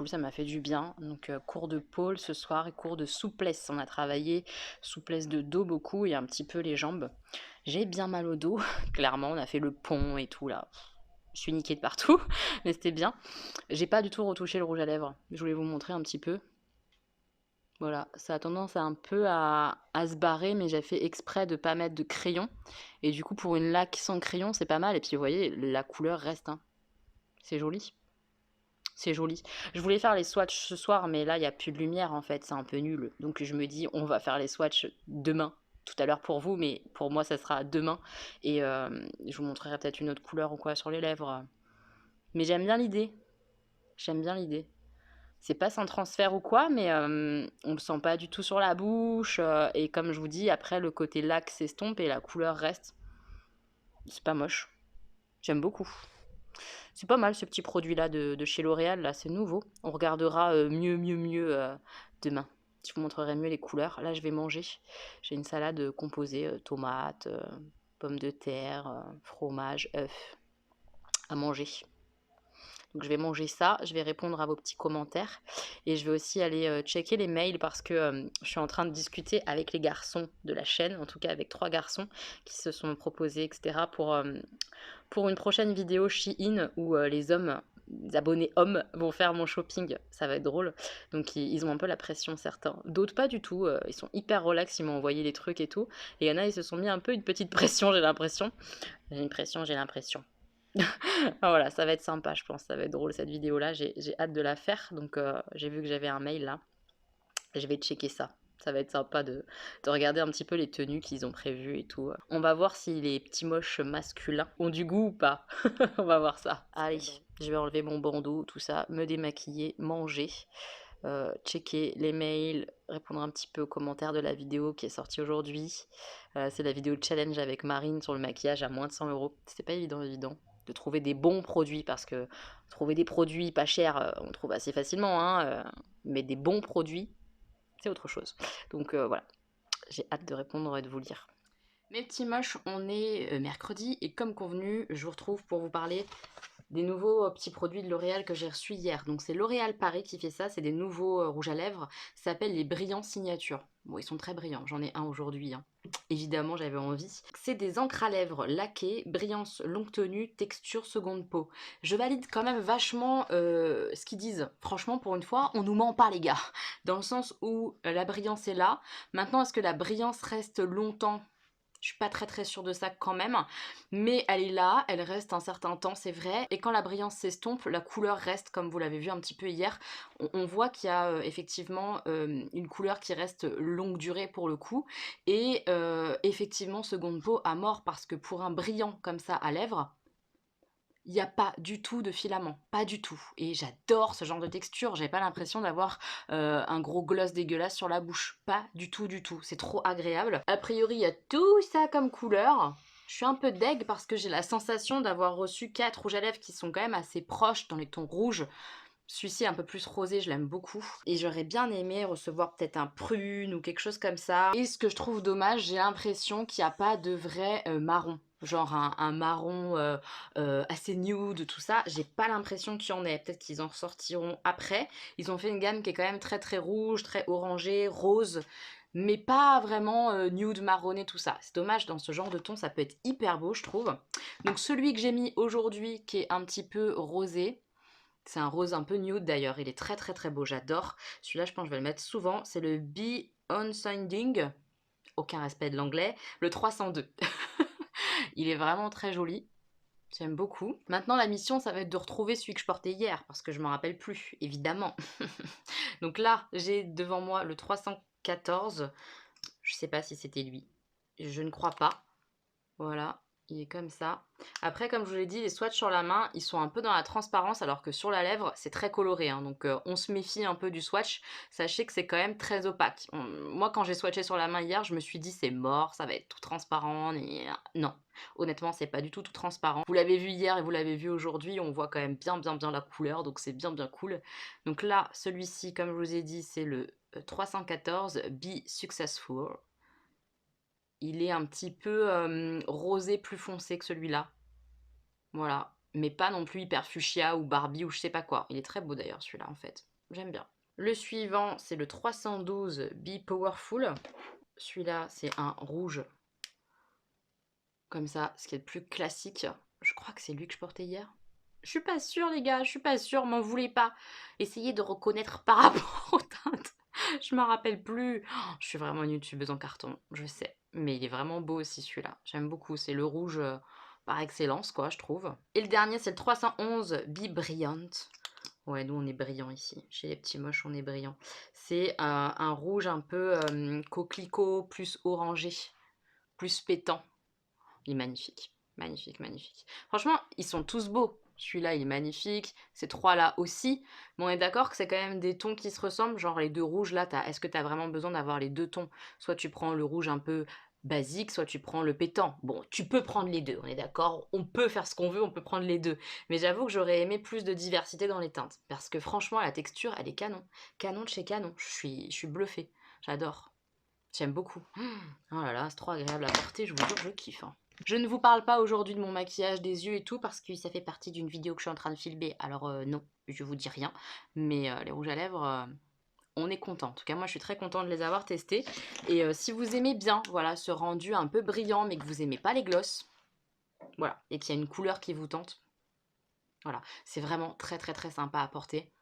ça m'a fait du bien. Donc cours de pôle ce soir et cours de souplesse. On a travaillé souplesse de dos beaucoup et un petit peu les jambes. J'ai bien mal au dos. Clairement, on a fait le pont et tout là. Je suis niquée de partout, mais c'était bien. J'ai pas du tout retouché le rouge à lèvres. Je voulais vous montrer un petit peu. Voilà, ça a tendance un peu à se barrer, mais j'ai fait exprès de pas mettre de crayon. Et du coup, pour une laque sans crayon, c'est pas mal. Et puis, vous voyez, la couleur reste. Hein. C'est joli. C'est joli. Je voulais faire les swatchs ce soir, mais là, il n'y a plus de lumière, en fait. C'est un peu nul. Donc, je me dis, on va faire les swatchs demain. Tout à l'heure pour vous, mais pour moi, ça sera demain. Et je vous montrerai peut-être une autre couleur ou quoi sur les lèvres. Mais j'aime bien l'idée. J'aime bien l'idée. C'est pas sans transfert ou quoi, mais on le sent pas du tout sur la bouche. Et comme je vous dis, après, le côté lac s'estompe et la couleur reste. C'est pas moche. J'aime beaucoup. C'est pas mal ce petit produit-là de chez L'Oréal, là, c'est nouveau. On regardera mieux demain. Je vous montrerai mieux les couleurs. Là, je vais manger. J'ai une salade composée tomates, pommes de terre, fromage, œufs à manger. Donc je vais manger ça, je vais répondre à vos petits commentaires et je vais aussi aller checker les mails parce que je suis en train de discuter avec les garçons de la chaîne, en tout cas avec 3 garçons qui se sont proposés, etc. pour une prochaine vidéo Shein où les hommes, les abonnés hommes vont faire mon shopping. Ça va être drôle. Donc ils ont un peu la pression certains. D'autres pas du tout. Ils sont hyper relax, ils m'ont envoyé les trucs et tout. Et il y en a, ils se sont mis un peu une petite pression, j'ai l'impression. J'ai une pression, j'ai l'impression. Ah, voilà, ça va être sympa, je pense. Ça va être drôle cette vidéo-là. J'ai hâte de la faire. Donc, j'ai vu que j'avais un mail là. Je vais checker ça. Ça va être sympa de regarder un petit peu les tenues qu'ils ont prévues et tout. On va voir si les petits moches masculins ont du goût ou pas. On va voir ça. Allez, je vais enlever mon bandeau, tout ça, me démaquiller, manger, checker les mails, répondre un petit peu aux commentaires de la vidéo qui est sortie aujourd'hui. C'est la vidéo challenge avec Marine sur le maquillage à moins de 100 €. C'était pas évident de trouver des bons produits parce que trouver des produits pas chers, on trouve assez facilement, hein, mais des bons produits, c'est autre chose. Donc voilà, j'ai hâte de répondre et de vous lire. Mes petits moches, on est mercredi et comme convenu, je vous retrouve pour vous parler des nouveaux petits produits de L'Oréal que j'ai reçus hier. Donc c'est L'Oréal Paris qui fait ça, c'est des nouveaux rouges à lèvres, ça s'appelle les brillants signature. Bon, ils sont très brillants, j'en ai un aujourd'hui, hein. Évidemment, j'avais envie. C'est des encres à lèvres laquées, brillance longue tenue, texture seconde peau. Je valide quand même vachement ce qu'ils disent. Franchement, pour une fois, on nous ment pas les gars. Dans le sens où la brillance est là. Maintenant, est-ce que la brillance reste longtemps ? Je suis pas très sûre de ça quand même, mais elle est là, elle reste un certain temps, c'est vrai. Et quand la brillance s'estompe, la couleur reste, comme vous l'avez vu un petit peu hier. On voit qu'il y a effectivement une couleur qui reste longue durée pour le coup. Et effectivement, seconde peau à mort, parce que pour un brillant comme ça à lèvres, il n'y a pas du tout de filament, pas du tout. Et j'adore ce genre de texture, j'ai pas l'impression d'avoir un gros gloss dégueulasse sur la bouche. Pas du tout, du tout. C'est trop agréable. A priori, il y a tout ça comme couleur. Je suis un peu deg parce que j'ai la sensation d'avoir reçu 4 rouges à lèvres qui sont quand même assez proches dans les tons rouges. Celui-ci un peu plus rosé, je l'aime beaucoup. Et j'aurais bien aimé recevoir peut-être un prune ou quelque chose comme ça. Et ce que je trouve dommage, j'ai l'impression qu'il n'y a pas de vrai marron. Genre un marron assez nude, tout ça. J'ai pas l'impression qu'il y en ait. Peut-être qu'ils en sortiront après. Ils ont fait une gamme qui est quand même très rouge, très orangé, rose. Mais pas vraiment nude, marronné, tout ça. C'est dommage, dans ce genre de ton, ça peut être hyper beau, je trouve. Donc celui que j'ai mis aujourd'hui, qui est un petit peu rosé, c'est un rose un peu nude d'ailleurs, il est très beau, j'adore. Celui-là, je pense que je vais le mettre souvent. C'est le Be On Sending, aucun respect de l'anglais, le 302. Il est vraiment très joli, j'aime beaucoup. Maintenant, la mission, ça va être de retrouver celui que je portais hier, parce que je m'en rappelle plus, évidemment. Donc là, j'ai devant moi le 314, je sais pas si c'était lui, je ne crois pas. Voilà. Il est comme ça. Après, comme je vous l'ai dit, les swatchs sur la main, ils sont un peu dans la transparence, alors que sur la lèvre, c'est très coloré. Hein, donc, on se méfie un peu du swatch. Sachez que c'est quand même très opaque. Moi, quand j'ai swatché sur la main hier, je me suis dit, c'est mort, ça va être tout transparent. Et... non, honnêtement, c'est pas du tout transparent. Vous l'avez vu hier et vous l'avez vu aujourd'hui, on voit quand même bien la couleur, donc c'est bien cool. Donc là, celui-ci, comme je vous ai dit, c'est le 314 Be Successful. Il est un petit peu rosé plus foncé que celui-là. Voilà. Mais pas non plus hyper fuchsia ou Barbie ou je sais pas quoi. Il est très beau d'ailleurs celui-là en fait. J'aime bien. Le suivant, c'est le 312 Be Powerful. Celui-là, c'est un rouge comme ça, ce qui est le plus classique. Je crois que c'est lui que je portais hier. Je suis pas sûre, les gars, je suis pas sûre, m'en voulez pas. Essayez de reconnaître par rapport aux teintes. Je me rappelle plus. Oh, je suis vraiment une youtubeuse en carton, je sais. Mais il est vraiment beau aussi celui-là. J'aime beaucoup. C'est le rouge par excellence, quoi, je trouve. Et le dernier, c'est le 311 Be Brilliant. Ouais, nous on est brillants ici. Chez les petits moches, on est brillants. C'est un rouge un peu coquelicot, plus orangé, plus pétant. Il est magnifique. Magnifique, magnifique. Franchement, ils sont tous beaux. Celui-là, il est magnifique. Ces trois-là aussi. Mais on est d'accord que c'est quand même des tons qui se ressemblent. Genre les deux rouges, là, est-ce que tu as vraiment besoin d'avoir les deux tons? Soit tu prends le rouge un peu basique, soit tu prends le pétant. Bon, tu peux prendre les deux, on est d'accord? On peut faire ce qu'on veut, on peut prendre les deux. Mais j'avoue que j'aurais aimé plus de diversité dans les teintes. Parce que franchement, la texture, elle est canon. Canon de chez canon. Je suis bluffée. J'adore. J'aime beaucoup. Oh là là, c'est trop agréable à porter, je vous jure, je kiffe, hein. Je ne vous parle pas aujourd'hui de mon maquillage des yeux et tout parce que ça fait partie d'une vidéo que je suis en train de filmer. Alors non, je vous dis rien. Mais les rouges à lèvres, on est content. En tout cas, moi, je suis très contente de les avoir testés. Et si vous aimez bien, voilà, ce rendu un peu brillant, mais que vous aimez pas les glosses, voilà, et qu'il y a une couleur qui vous tente, voilà, c'est vraiment très très très sympa à porter.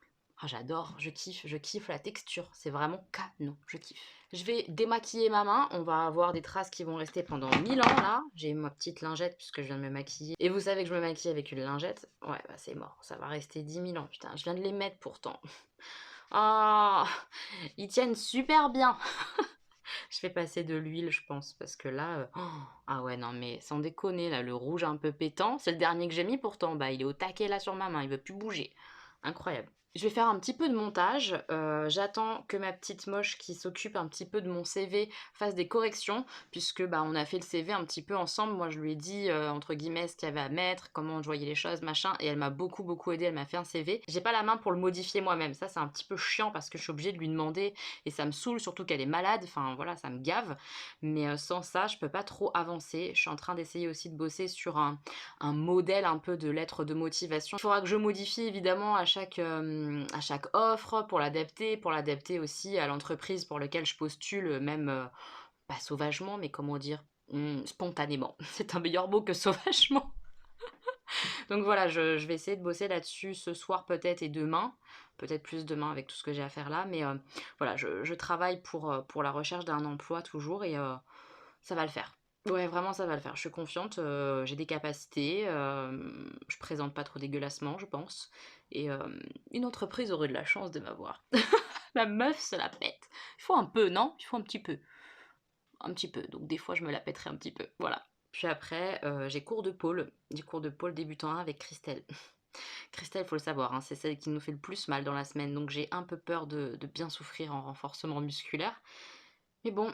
Ah, j'adore, je kiffe la texture, c'est vraiment canon, je kiffe. Je vais démaquiller ma main, on va avoir des traces qui vont rester pendant 1000 ans là. J'ai ma petite lingette puisque je viens de me maquiller. Et vous savez que je me maquille avec une lingette. Ouais, bah c'est mort, ça va rester 10 000 ans, putain, je viens de les mettre pourtant. Ah, ils tiennent super bien. Je vais passer de l'huile, je pense, parce que là... ah ouais, non, mais sans déconner, là, le rouge un peu pétant, c'est le dernier que j'ai mis pourtant. Bah, il est au taquet là sur ma main, il veut plus bouger. Incroyable. Je vais faire un petit peu de montage. J'attends que ma petite moche qui s'occupe un petit peu de mon CV fasse des corrections, puisque bah, on a fait le CV un petit peu ensemble. Moi, je lui ai dit, entre guillemets, ce qu'il y avait à mettre, comment je voyais les choses, machin, et elle m'a beaucoup, beaucoup aidé. Elle m'a fait un CV. J'ai pas la main pour le modifier moi-même. Ça, c'est un petit peu chiant parce que je suis obligée de lui demander, et ça me saoule, surtout qu'elle est malade. Enfin, voilà, ça me gave. Mais sans ça, je peux pas trop avancer. Je suis en train d'essayer aussi de bosser sur un modèle un peu de lettre de motivation. Il faudra que je modifie évidemment à chaque offre pour l'adapter aussi à l'entreprise pour laquelle je postule, même pas sauvagement, mais comment dire, spontanément. C'est un meilleur mot que sauvagement. Donc voilà, je vais essayer de bosser là-dessus ce soir peut-être et demain. Peut-être plus demain avec tout ce que j'ai à faire là. Mais voilà, je travaille pour la recherche d'un emploi toujours et ça va le faire. Ouais, vraiment, ça va le faire. Je suis confiante, j'ai des capacités, je présente pas trop dégueulassement, je pense. Et une entreprise aurait de la chance de m'avoir. La meuf se la pète. Il faut un peu, non? Il faut un petit peu. Un petit peu. Donc des fois, je me la pèterai un petit peu. Voilà. Puis après, j'ai cours de pôle. J'ai cours de pôle débutant 1 avec Christelle. Christelle, faut le savoir, hein, c'est celle qui nous fait le plus mal dans la semaine. Donc j'ai un peu peur de bien souffrir en renforcement musculaire. Mais bon,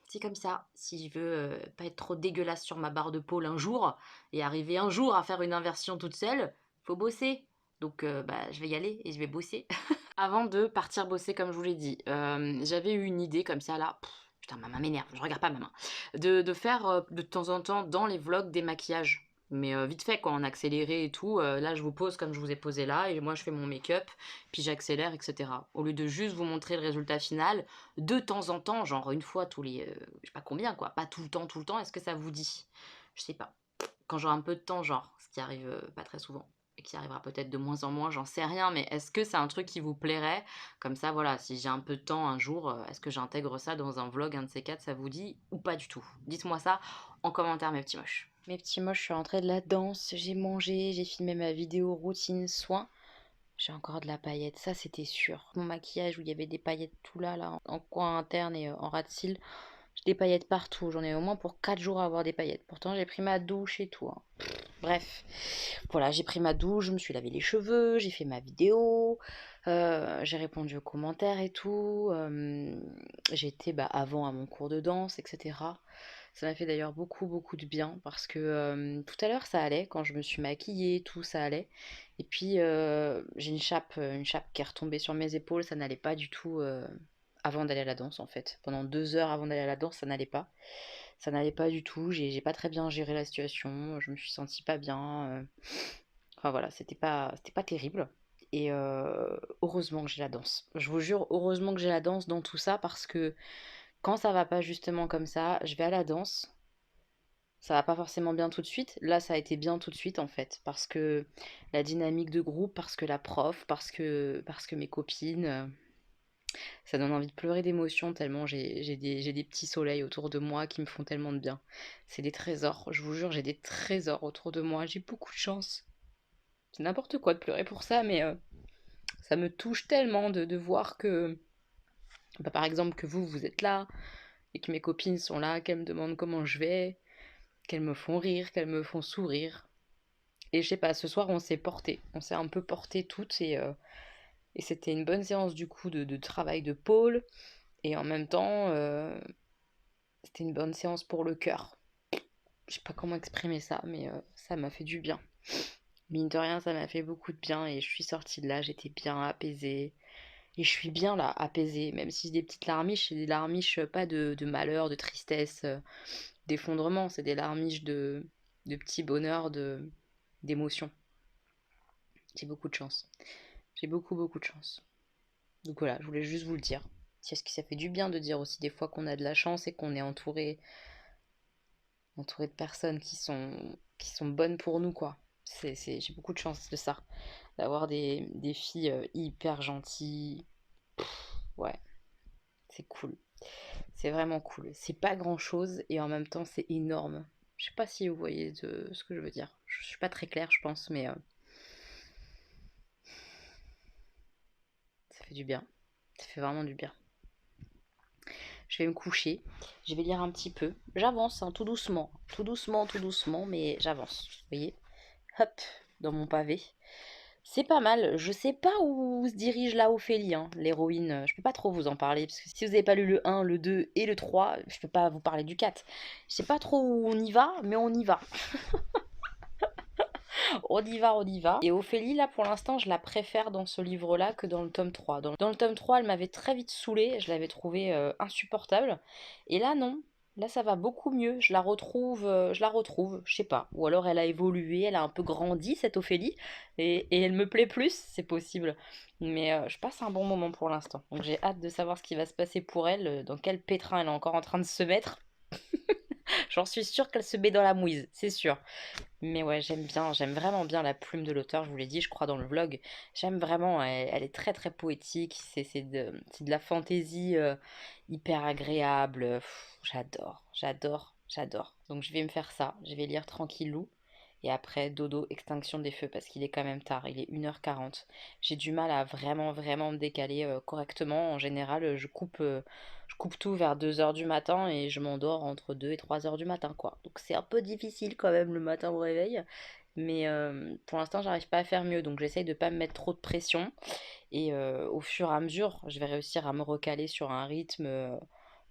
c'est comme ça. Si je veux pas être trop dégueulasse sur ma barre de pôle un jour et arriver un jour à faire une inversion toute seule, faut bosser. Donc bah, je vais y aller et je vais bosser. Avant de partir bosser, comme je vous l'ai dit, j'avais eu une idée comme ça là. Putain, ma main m'énerve, je regarde pas ma main. De faire de temps en temps dans les vlogs des maquillages. Mais vite fait quoi, en accéléré et tout. Là je vous pose comme je vous ai posé là et moi je fais mon make-up, puis j'accélère, etc. Au lieu de juste vous montrer le résultat final, de temps en temps, genre une fois tous les... je sais pas combien quoi, pas tout le temps, est-ce que ça vous dit? Je sais pas. Quand j'aurai un peu de temps, genre, ce qui arrive pas très souvent et qui arrivera peut-être de moins en moins, j'en sais rien, mais est-ce que c'est un truc qui vous plairait? Comme ça, voilà, si j'ai un peu de temps un jour, est-ce que j'intègre ça dans un vlog, un de ces quatre, ça vous dit ou pas du tout? Dites-moi ça en commentaire, mes petits moches. Mes petits moches, je suis rentrée de la danse, j'ai mangé, j'ai filmé ma vidéo routine soin. J'ai encore de la paillette, ça c'était sûr. Mon maquillage où il y avait des paillettes tout là, en coin interne et en ras de cils. J'ai des paillettes partout, j'en ai au moins pour 4 jours à avoir des paillettes. Pourtant j'ai pris ma douche et tout, hein. Bref, voilà, j'ai pris ma douche, je me suis lavé les cheveux, j'ai fait ma vidéo, j'ai répondu aux commentaires et tout. J'étais avant à mon cours de danse, etc. Ça m'a fait d'ailleurs beaucoup, beaucoup de bien parce que tout à l'heure ça allait, quand je me suis maquillée, tout ça allait. Et puis j'ai une chape qui est retombée sur mes épaules, ça n'allait pas du tout avant d'aller à la danse en fait. Pendant 2 heures avant d'aller à la danse, ça n'allait pas. Ça n'allait pas du tout, j'ai pas très bien géré la situation, je me suis sentie pas bien. Enfin voilà, c'était pas terrible. Et heureusement que j'ai la danse. Je vous jure, heureusement que j'ai la danse dans tout ça parce que quand ça va pas justement comme ça, je vais à la danse. ça va pas forcément bien tout de suite. Là, ça a été bien tout de suite en fait, parce que la dynamique de groupe, parce que la prof, parce que mes copines, ça donne envie de pleurer d'émotion tellement j'ai des petits soleils autour de moi qui me font tellement de bien. C'est des trésors, je vous jure, j'ai des trésors autour de moi, j'ai beaucoup de chance. C'est n'importe quoi de pleurer pour ça, mais ça me touche tellement de voir que, bah, par exemple, que vous êtes là, et que mes copines sont là, qu'elles me demandent comment je vais, qu'elles me font rire, qu'elles me font sourire. Et je sais pas, ce soir on s'est porté, on s'est un peu porté toutes et c'était une bonne séance du coup de travail de pôle et en même temps c'était une bonne séance pour le cœur. Je sais pas comment exprimer ça, mais ça m'a fait du bien. Mine de rien, ça m'a fait beaucoup de bien et je suis sortie de là, j'étais bien apaisée. Et je suis bien là, apaisée, même si j'ai des petites larmiches, c'est des larmiches pas de malheur, de tristesse, d'effondrement, c'est des larmiches de petits bonheurs, d'émotion. J'ai beaucoup de chance. J'ai beaucoup, beaucoup de chance. Donc voilà, je voulais juste vous le dire. Parce que ça fait du bien de dire aussi des fois qu'on a de la chance et qu'on est entouré de personnes qui sont bonnes pour nous, quoi. J'ai beaucoup de chance de ça. D'avoir des filles hyper gentilles. Ouais, c'est cool. C'est vraiment cool. C'est pas grand chose et en même temps c'est énorme. Je sais pas si vous voyez ce que je veux dire. Je suis pas très claire, je pense, mais ça fait du bien. Ça fait vraiment du bien. Je vais me coucher. Je vais lire un petit peu. J'avance, hein, tout doucement. Tout doucement, tout doucement, mais j'avance. Vous voyez? Hop, dans mon pavé. C'est pas mal. Je sais pas où se dirige la Ophélie, hein, l'héroïne. Je peux pas trop vous en parler, parce que si vous avez pas lu le 1, le 2 et le 3, je peux pas vous parler du 4. Je sais pas trop où on y va, mais on y va. On y va, on y va. Et Ophélie, là, pour l'instant, je la préfère dans ce livre-là que dans le tome 3. Dans le tome 3, elle m'avait très vite saoulée, je l'avais trouvée insupportable. Et là, non. Là, ça va beaucoup mieux. Je la retrouve, je sais pas. Ou alors elle a évolué, elle a un peu grandi, cette Ophélie. Et elle me plaît plus, c'est possible. Mais je passe un bon moment pour l'instant. Donc j'ai hâte de savoir ce qui va se passer pour elle, dans quel pétrin elle est encore en train de se mettre. J'en suis sûre qu'elle se met dans la mouise, c'est sûr. Mais ouais, j'aime vraiment bien la plume de l'auteur, je vous l'ai dit, je crois, dans le vlog. J'aime vraiment, elle est très très poétique, c'est de la fantaisie hyper agréable. J'adore, j'adore, j'adore. Donc je vais me faire ça, je vais lire tranquillou. Et après, dodo, extinction des feux, parce qu'il est quand même tard, il est 1h40. J'ai du mal à vraiment, vraiment me décaler correctement. En général, je coupe tout vers 2h du matin et je m'endors entre 2 et 3h du matin, quoi. Donc c'est un peu difficile quand même le matin au réveil. Mais pour l'instant, j'arrive pas à faire mieux. Donc j'essaye de pas me mettre trop de pression. Et au fur et à mesure, je vais réussir à me recaler sur un rythme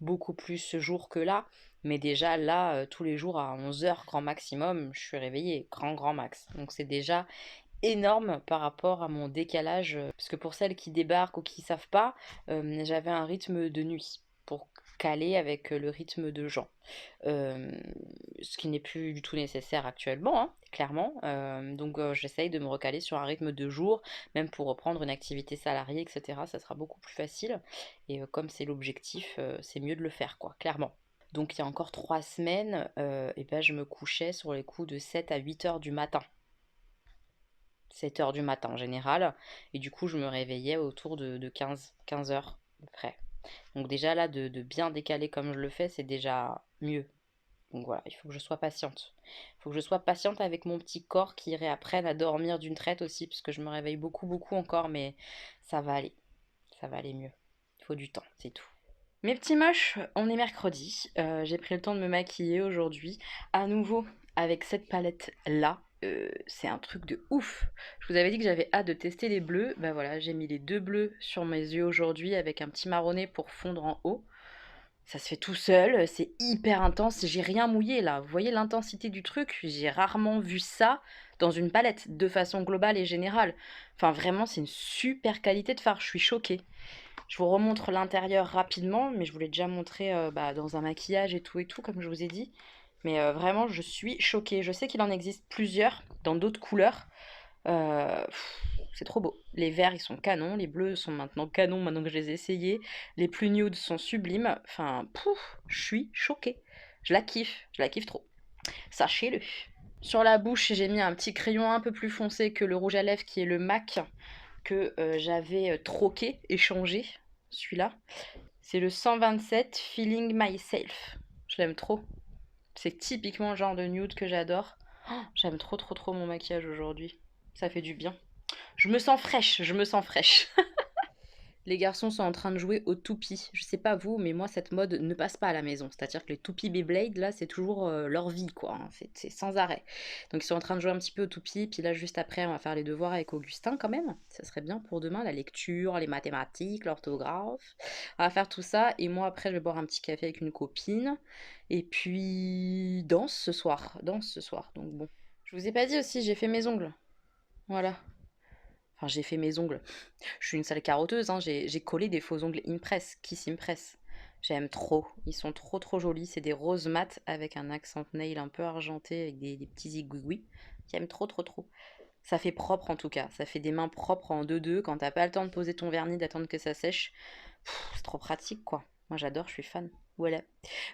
beaucoup plus ce jour que là. Mais déjà là, tous les jours à 11h grand maximum, je suis réveillée, grand grand max. Donc c'est déjà énorme par rapport à mon décalage. Parce que pour celles qui débarquent ou qui savent pas, j'avais un rythme de nuit pour caler avec le rythme de Jean. Euh, Ce qui n'est plus du tout nécessaire actuellement, hein, clairement. Donc j'essaye de me recaler sur un rythme de jour, même pour reprendre une activité salariée, etc. Ça sera beaucoup plus facile. Et comme c'est l'objectif, c'est mieux de le faire, quoi, clairement. Donc il y a encore 3 semaines, et ben, je me couchais sur les coups de 7 à 8 heures du matin. 7 heures du matin en général. Et du coup, je me réveillais autour de 15 heures à peu près. Donc déjà là, de bien décaler comme je le fais, c'est déjà mieux. Donc voilà, il faut que je sois patiente. Il faut que je sois patiente avec mon petit corps qui réapprenne à dormir d'une traite aussi, parce que je me réveille beaucoup, beaucoup encore, mais ça va aller. Ça va aller mieux. Il faut du temps, c'est tout. Mes petits moches, on est mercredi. J'ai pris le temps de me maquiller aujourd'hui. À nouveau, avec cette palette-là. C'est un truc de ouf. Je vous avais dit que j'avais hâte de tester les bleus. Bah voilà, j'ai mis les 2 bleus sur mes yeux aujourd'hui avec un petit marronné pour fondre en haut. Ça se fait tout seul, c'est hyper intense, j'ai rien mouillé là. Vous voyez l'intensité du truc? J'ai rarement vu ça dans une palette, de façon globale et générale. Enfin vraiment, c'est une super qualité de fard, je suis choquée. Je vous remontre l'intérieur rapidement, mais je vous l'ai déjà montré dans un maquillage et tout, comme je vous ai dit. Mais vraiment, je suis choquée. Je sais qu'il en existe plusieurs, dans d'autres couleurs. C'est trop beau. Les verts, ils sont canons. Les bleus sont maintenant canons, maintenant que je les ai essayés. Les plus nudes sont sublimes. Enfin, pouf, je suis choquée. Je la kiffe trop. Sachez-le. Sur la bouche, j'ai mis un petit crayon un peu plus foncé que le rouge à lèvres qui est le MAC que j'avais troqué, échangé, celui-là. C'est le 127 Feeling Myself. Je l'aime trop. C'est typiquement le genre de nude que j'adore. Oh, j'aime trop trop trop mon maquillage aujourd'hui. Ça fait du bien. Je me sens fraîche, je me sens fraîche. Les garçons sont en train de jouer aux toupies. Je sais pas vous, mais moi, cette mode ne passe pas à la maison. C'est-à-dire que les toupies Beyblade, là, c'est toujours leur vie, quoi. Hein. C'est sans arrêt. Donc, ils sont en train de jouer un petit peu aux toupies. Puis là, juste après, on va faire les devoirs avec Augustin, quand même. Ça serait bien pour demain, la lecture, les mathématiques, l'orthographe. On va faire tout ça. Et moi, après, je vais boire un petit café avec une copine. Et puis, danse ce soir. Danse ce soir. Donc, bon. Je vous ai pas dit aussi, j'ai fait mes ongles. Voilà. Enfin, j'ai fait mes ongles. Je suis une sale carotteuse, hein. J'ai collé des faux ongles Impress, Kiss Impress. J'aime trop. Ils sont trop trop jolis. C'est des roses mat avec un accent nail un peu argenté avec des petits zigouigouis. J'aime trop trop trop. Ça fait propre en tout cas. Ça fait des mains propres en 2-2 quand t'as pas le temps de poser ton vernis, d'attendre que ça sèche. C'est trop pratique quoi. Moi j'adore, je suis fan. Voilà.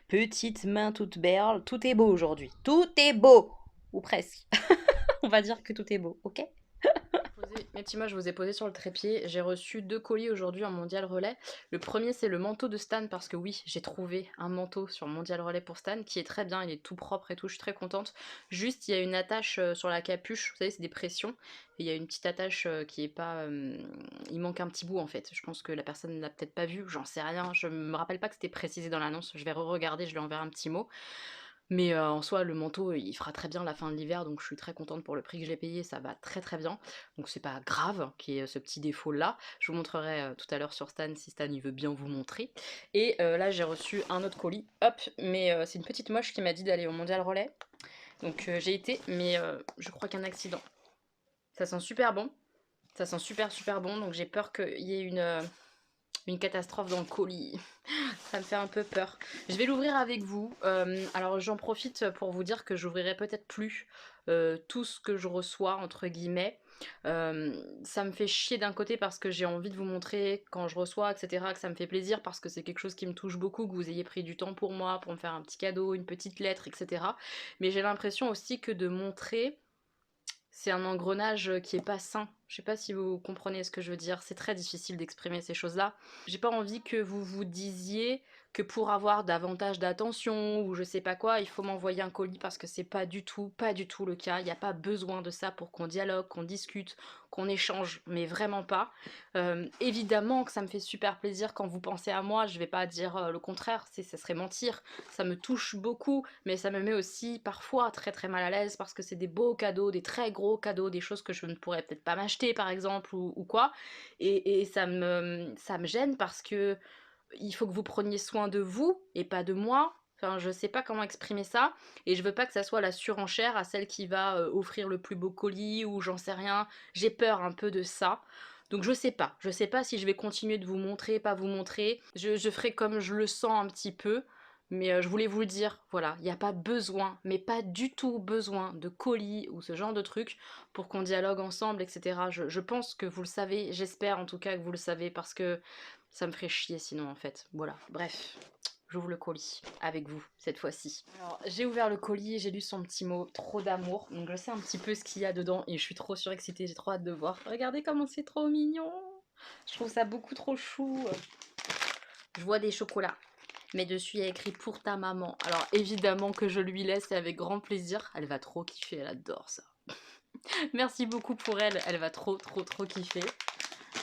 Petite main toute belle. Tout est beau aujourd'hui. Tout est beau. Ou presque. On va dire que tout est beau, ok? Mes petits mots, je vous ai posé sur le trépied. J'ai reçu 2 colis aujourd'hui en Mondial Relais. Le premier, c'est le manteau de Stan, parce que oui, j'ai trouvé un manteau sur Mondial Relais pour Stan, qui est très bien, il est tout propre et tout, je suis très contente. Juste, il y a une attache sur la capuche, vous savez, c'est des pressions, et il y a une petite attache qui est pas... il manque un petit bout en fait. Je pense que la personne ne l'a peut-être pas vu, j'en sais rien. Je me rappelle pas que c'était précisé dans l'annonce, je vais re-regarder, je lui enverrai un petit mot. Mais en soi, le manteau, il fera très bien la fin de l'hiver, donc je suis très contente pour le prix que je l'ai payé, ça va très très bien. Donc c'est pas grave qu'il y ait ce petit défaut-là. Je vous montrerai tout à l'heure sur Stan, si Stan il veut bien vous montrer. Et là, j'ai reçu un autre colis, hop, mais c'est une petite moche qui m'a dit d'aller au Mondial Relais. Donc j'ai été, mais je crois qu'un accident. Ça sent super bon, ça sent super super bon, donc j'ai peur qu'il y ait une catastrophe dans le colis. Ça me fait un peu peur. Je vais l'ouvrir avec vous. Alors j'en profite pour vous dire que j'ouvrirai peut-être plus tout ce que je reçois, entre guillemets. Ça me fait chier d'un côté parce que j'ai envie de vous montrer quand je reçois, etc., que ça me fait plaisir parce que c'est quelque chose qui me touche beaucoup, que vous ayez pris du temps pour moi, pour me faire un petit cadeau, une petite lettre, etc. Mais j'ai l'impression aussi que de montrer, c'est un engrenage qui est pas sain. Je sais pas si vous comprenez ce que je veux dire. C'est très difficile d'exprimer ces choses-là. J'ai pas envie que vous vous disiez que pour avoir davantage d'attention ou je sais pas quoi, il faut m'envoyer un colis parce que c'est pas du tout le cas. Il n'y a pas besoin de ça pour qu'on dialogue, qu'on discute, qu'on échange, mais vraiment pas. Évidemment que ça me fait super plaisir quand vous pensez à moi. Je vais pas dire le contraire, ça serait mentir. Ça me touche beaucoup, mais ça me met aussi parfois très très mal à l'aise parce que c'est des beaux cadeaux, des très gros cadeaux, des choses que je ne pourrais peut-être pas m'acheter par exemple ou quoi. Et ça me gêne parce que il faut que vous preniez soin de vous et pas de moi. Enfin, je sais pas comment exprimer ça, et je veux pas que ça soit la surenchère à celle qui va offrir le plus beau colis ou j'en sais rien. J'ai peur un peu de ça. Donc je sais pas si je vais continuer de vous montrer, pas vous montrer. Je ferai comme je le sens un petit peu, mais je voulais vous le dire, voilà, il n'y a pas besoin, mais pas du tout besoin de colis ou ce genre de trucs pour qu'on dialogue ensemble, etc. Je pense que vous le savez, j'espère en tout cas que vous le savez, parce que ça me ferait chier sinon en fait. Voilà, bref, j'ouvre le colis avec vous cette fois-ci. Alors j'ai ouvert le colis et j'ai lu son petit mot, trop d'amour. Donc je sais un petit peu ce qu'il y a dedans et je suis trop surexcitée, j'ai trop hâte de voir. Regardez comment c'est trop mignon. Je trouve ça beaucoup trop chou. Je vois des chocolats, mais dessus il y a écrit pour ta maman. Alors évidemment que je lui laisse et avec grand plaisir. Elle va trop kiffer, elle adore ça. Merci beaucoup pour elle, elle va trop kiffer.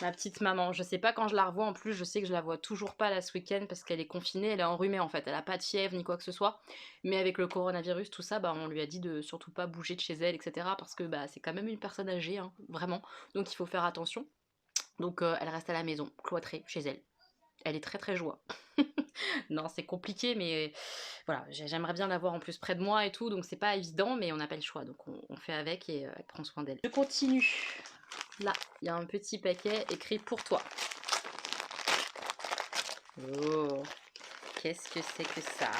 Ma petite maman, je sais pas quand je la revois, en plus je sais que je la vois toujours pas là ce week-end parce qu'elle est confinée, elle est enrhumée en fait, elle a pas de fièvre ni quoi que ce soit, mais avec le coronavirus tout ça, bah on lui a dit de surtout pas bouger de chez elle, etc., parce que bah c'est quand même une personne âgée, hein, vraiment, donc il faut faire attention. Donc elle reste à la maison, cloîtrée chez elle. Elle est très joie. Non, c'est compliqué, mais voilà, j'aimerais bien l'avoir en plus près de moi et tout, donc c'est pas évident, mais on n'a pas le choix, donc on fait avec et elle prend soin d'elle. Je continue. Là, il y a un petit paquet écrit pour toi. Oh, qu'est-ce que c'est que ça?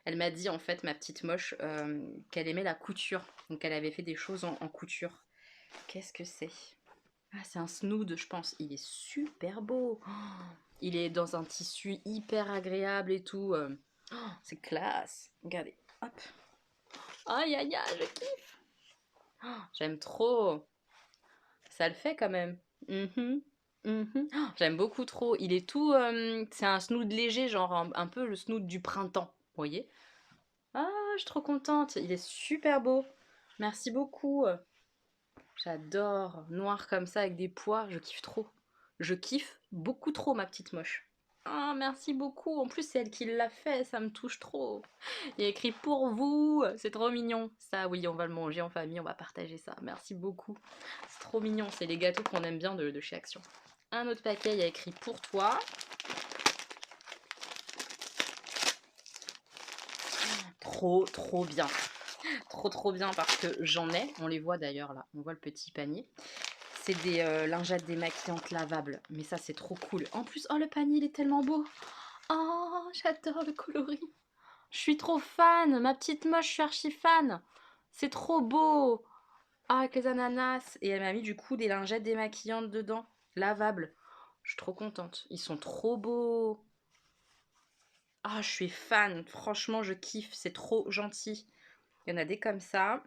Elle m'a dit en fait, ma petite moche, qu'elle aimait la couture, donc elle avait fait des choses en couture. Qu'est-ce que c'est? Ah, c'est un snood, je pense. Il est super beau. Oh, il est dans un tissu hyper agréable et tout. Oh, c'est classe. Regardez, hop. Aïe, aïe, aïe, je kiffe. Oh, j'aime trop. Ça le fait quand même. Mhm, mhm. Oh, j'aime beaucoup trop. Il est tout... c'est un snood léger, genre un peu le snood du printemps. Vous voyez? Ah, je suis trop contente. Il est super beau. Merci beaucoup. J'adore. Noir comme ça avec des pois. Je kiffe trop. Je kiffe beaucoup trop ma petite moche. Ah, merci beaucoup. En plus, c'est elle qui l'a fait. Ça me touche trop. Il y a écrit pour vous. C'est trop mignon. Ça, oui, on va le manger en famille. On va partager ça. Merci beaucoup. C'est trop mignon. C'est les gâteaux qu'on aime bien de chez Action. Un autre paquet, il y a écrit pour toi. Trop, trop bien. Trop, trop bien parce que j'en ai. On les voit d'ailleurs là. On voit le petit panier. C'est des lingettes démaquillantes lavables. Mais ça, c'est trop cool. En plus, oh, le panier, il est tellement beau. Oh, j'adore le coloris. Je suis trop fan. Ma petite moche, je suis archi fan. C'est trop beau. Ah, avec les ananas. Et elle m'a mis du coup des lingettes démaquillantes dedans. Lavables. Je suis trop contente. Ils sont trop beaux. Ah, je suis fan. Franchement, je kiffe. C'est trop gentil. Il y en a des comme ça.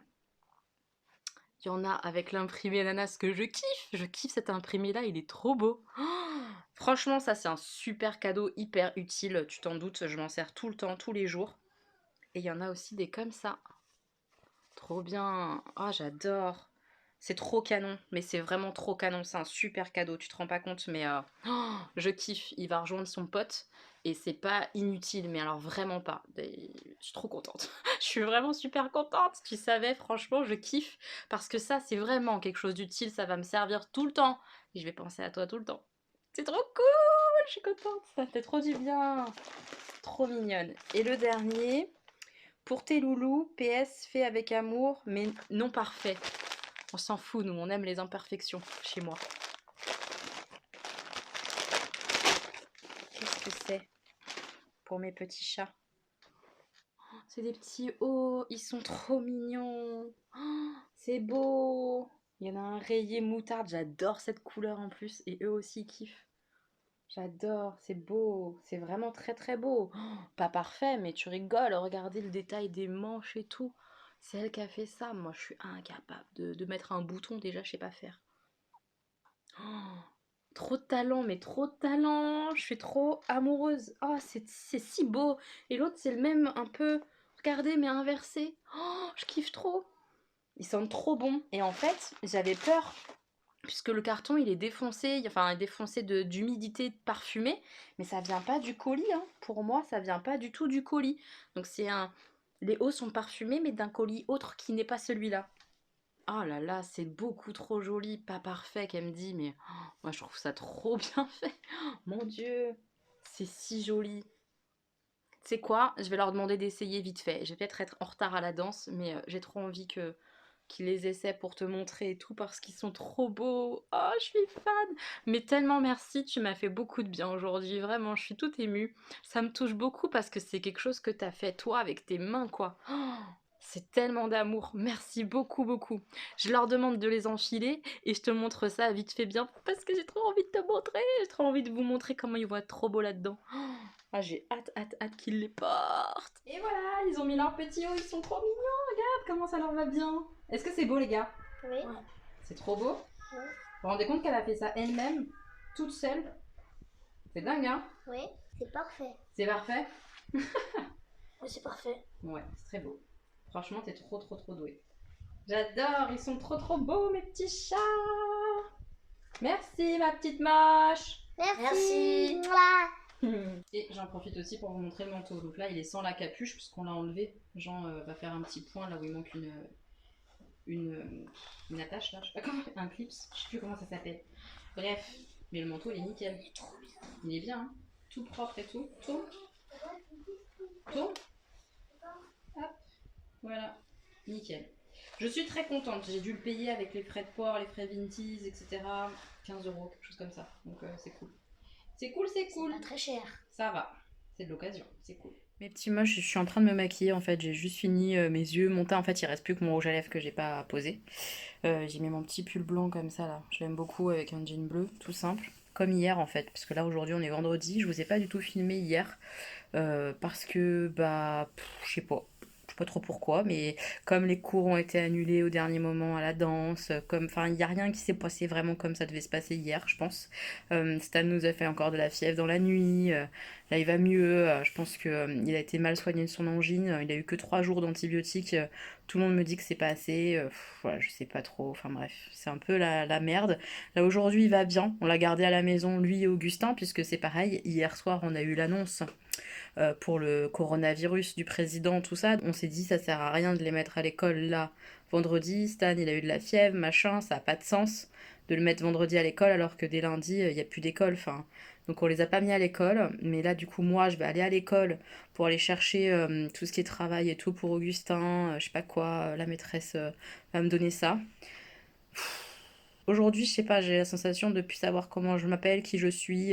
Il y en a avec l'imprimé ananas que je kiffe. Je kiffe cet imprimé-là, il est trop beau. Oh, franchement, ça, c'est un super cadeau, hyper utile. Tu t'en doutes, je m'en sers tout le temps, tous les jours. Et il y en a aussi des comme ça. Trop bien. Oh, j'adore. C'est trop canon, mais c'est vraiment trop canon. C'est un super cadeau, tu te rends pas compte, mais oh, je kiffe. Il va rejoindre son pote et c'est pas inutile, mais alors vraiment pas. Je suis trop contente. Je suis vraiment super contente. Tu savais, franchement, je kiffe parce que ça, c'est vraiment quelque chose d'utile. Ça va me servir tout le temps et je vais penser à toi tout le temps. C'est trop cool. Je suis contente. Ça fait trop du bien. Trop mignonne. Et le dernier. Pour tes loulous, PS fait avec amour, mais non parfait. On s'en fout, nous, on aime les imperfections chez moi. Qu'est-ce que c'est pour mes petits chats? Oh, c'est des petits hauts, ils sont trop mignons. Oh, c'est beau. Il y en a un rayé moutarde, j'adore cette couleur en plus, et eux aussi kiffent. J'adore, c'est beau, c'est vraiment très très beau. Oh, pas parfait, mais tu rigoles, regardez le détail des manches et tout. C'est elle qui a fait ça, moi je suis incapable de mettre un bouton déjà, je sais pas faire. Oh, trop de talent, mais trop de talent, je suis trop amoureuse. Oh, c'est si beau. Et l'autre c'est le même un peu, regardez, mais inversé. Oh, je kiffe trop. Ils sentent trop bon. Et en fait, j'avais peur puisque le carton il est défoncé, enfin défoncé d'humidité parfumée, mais ça vient pas du colis, hein. Pour moi, ça vient pas du tout du colis. Donc les hauts sont parfumés, mais d'un colis autre qui n'est pas celui-là. Oh là là, c'est beaucoup trop joli, pas parfait qu'elle me dit, mais oh, moi je trouve ça trop bien fait. Oh, mon Dieu, c'est si joli. C'est quoi? Je vais leur demander d'essayer vite fait. Je vais peut-être être en retard à la danse, mais j'ai trop envie qu'ils les essaient pour te montrer et tout parce qu'ils sont trop beaux. Oh, je suis fan. Mais tellement merci, tu m'as fait beaucoup de bien aujourd'hui. Vraiment, je suis toute émue. Ça me touche beaucoup parce que c'est quelque chose que t'as fait toi avec tes mains, quoi. Oh, c'est tellement d'amour. Merci beaucoup, beaucoup. Je leur demande de les enfiler et je te montre ça vite fait bien parce que j'ai trop envie de te montrer. J'ai trop envie de vous montrer comment ils vont être trop beaux là-dedans. Oh, ah, j'ai hâte, hâte, hâte qu'ils les portent. Et voilà, ils ont mis leur petit haut, ils sont trop mignons. Regarde comment ça leur va bien. Est-ce que c'est beau, les gars? Oui. C'est trop beau. Oui. Vous vous rendez compte qu'elle a fait ça elle-même, toute seule? C'est dingue, hein? Oui, c'est parfait. C'est parfait? Oui, c'est parfait. Ouais, c'est très beau. Franchement, t'es trop, trop, trop douée. J'adore, ils sont trop, trop beaux, mes petits chats. Merci, ma petite moche. Merci. Et j'en profite aussi pour vous montrer le manteau. Donc là, il est sans la capuche puisqu'on l'a enlevé. Jean va faire un petit point là où il manque une attache là, je sais pas comment, un clips, je sais plus comment ça s'appelle. Bref, mais le manteau il est nickel. Il est trop bien. Il est bien, hein, tout propre et tout. Tourne. Tourne. Hop. Voilà. Nickel. Je suis très contente. J'ai dû le payer avec les frais de port, les frais Vinties, etc. 15 euros, quelque chose comme ça. Donc c'est cool. C'est cool, c'est cool. Pas très cher. Ça va. C'est de l'occasion. C'est cool. Mes petits moches, je suis en train de me maquiller en fait. J'ai juste fini mes yeux. Mon teint, en fait, il reste plus que mon rouge à lèvres que j'ai pas posé. J'ai mis mon petit pull blanc comme ça là. Je l'aime beaucoup avec un jean bleu, tout simple. Comme hier en fait. Parce que là aujourd'hui on est vendredi. Je vous ai pas du tout filmé hier. Parce que, bah, je sais pas. pas trop pourquoi, mais comme les cours ont été annulés au dernier moment à la danse, enfin, il n'y a rien qui s'est passé vraiment comme ça devait se passer hier, je pense. Stan nous a fait encore de la fièvre dans la nuit. Là, il va mieux. Je pense que il a été mal soigné de son angine. Il a eu que 3 jours d'antibiotiques. Tout le monde me dit que c'est pas assez. Voilà, je sais pas trop. Enfin bref, c'est un peu la merde. Là, aujourd'hui, il va bien. On l'a gardé à la maison, lui et Augustin, puisque c'est pareil. Hier soir, on a eu l'annonce pour le coronavirus du président, tout ça. On s'est dit, ça sert à rien de les mettre à l'école là. Vendredi, Stan, il a eu de la fièvre, machin, ça a pas de sens de le mettre vendredi à l'école alors que dès lundi, il n'y a plus d'école. Enfin, donc on les a pas mis à l'école. Mais là, du coup, moi, je vais aller à l'école pour aller chercher tout ce qui est travail et tout pour Augustin, je sais pas quoi, la maîtresse va me donner ça. Aujourd'hui, je sais pas, j'ai la sensation de plus savoir comment je m'appelle, qui je suis.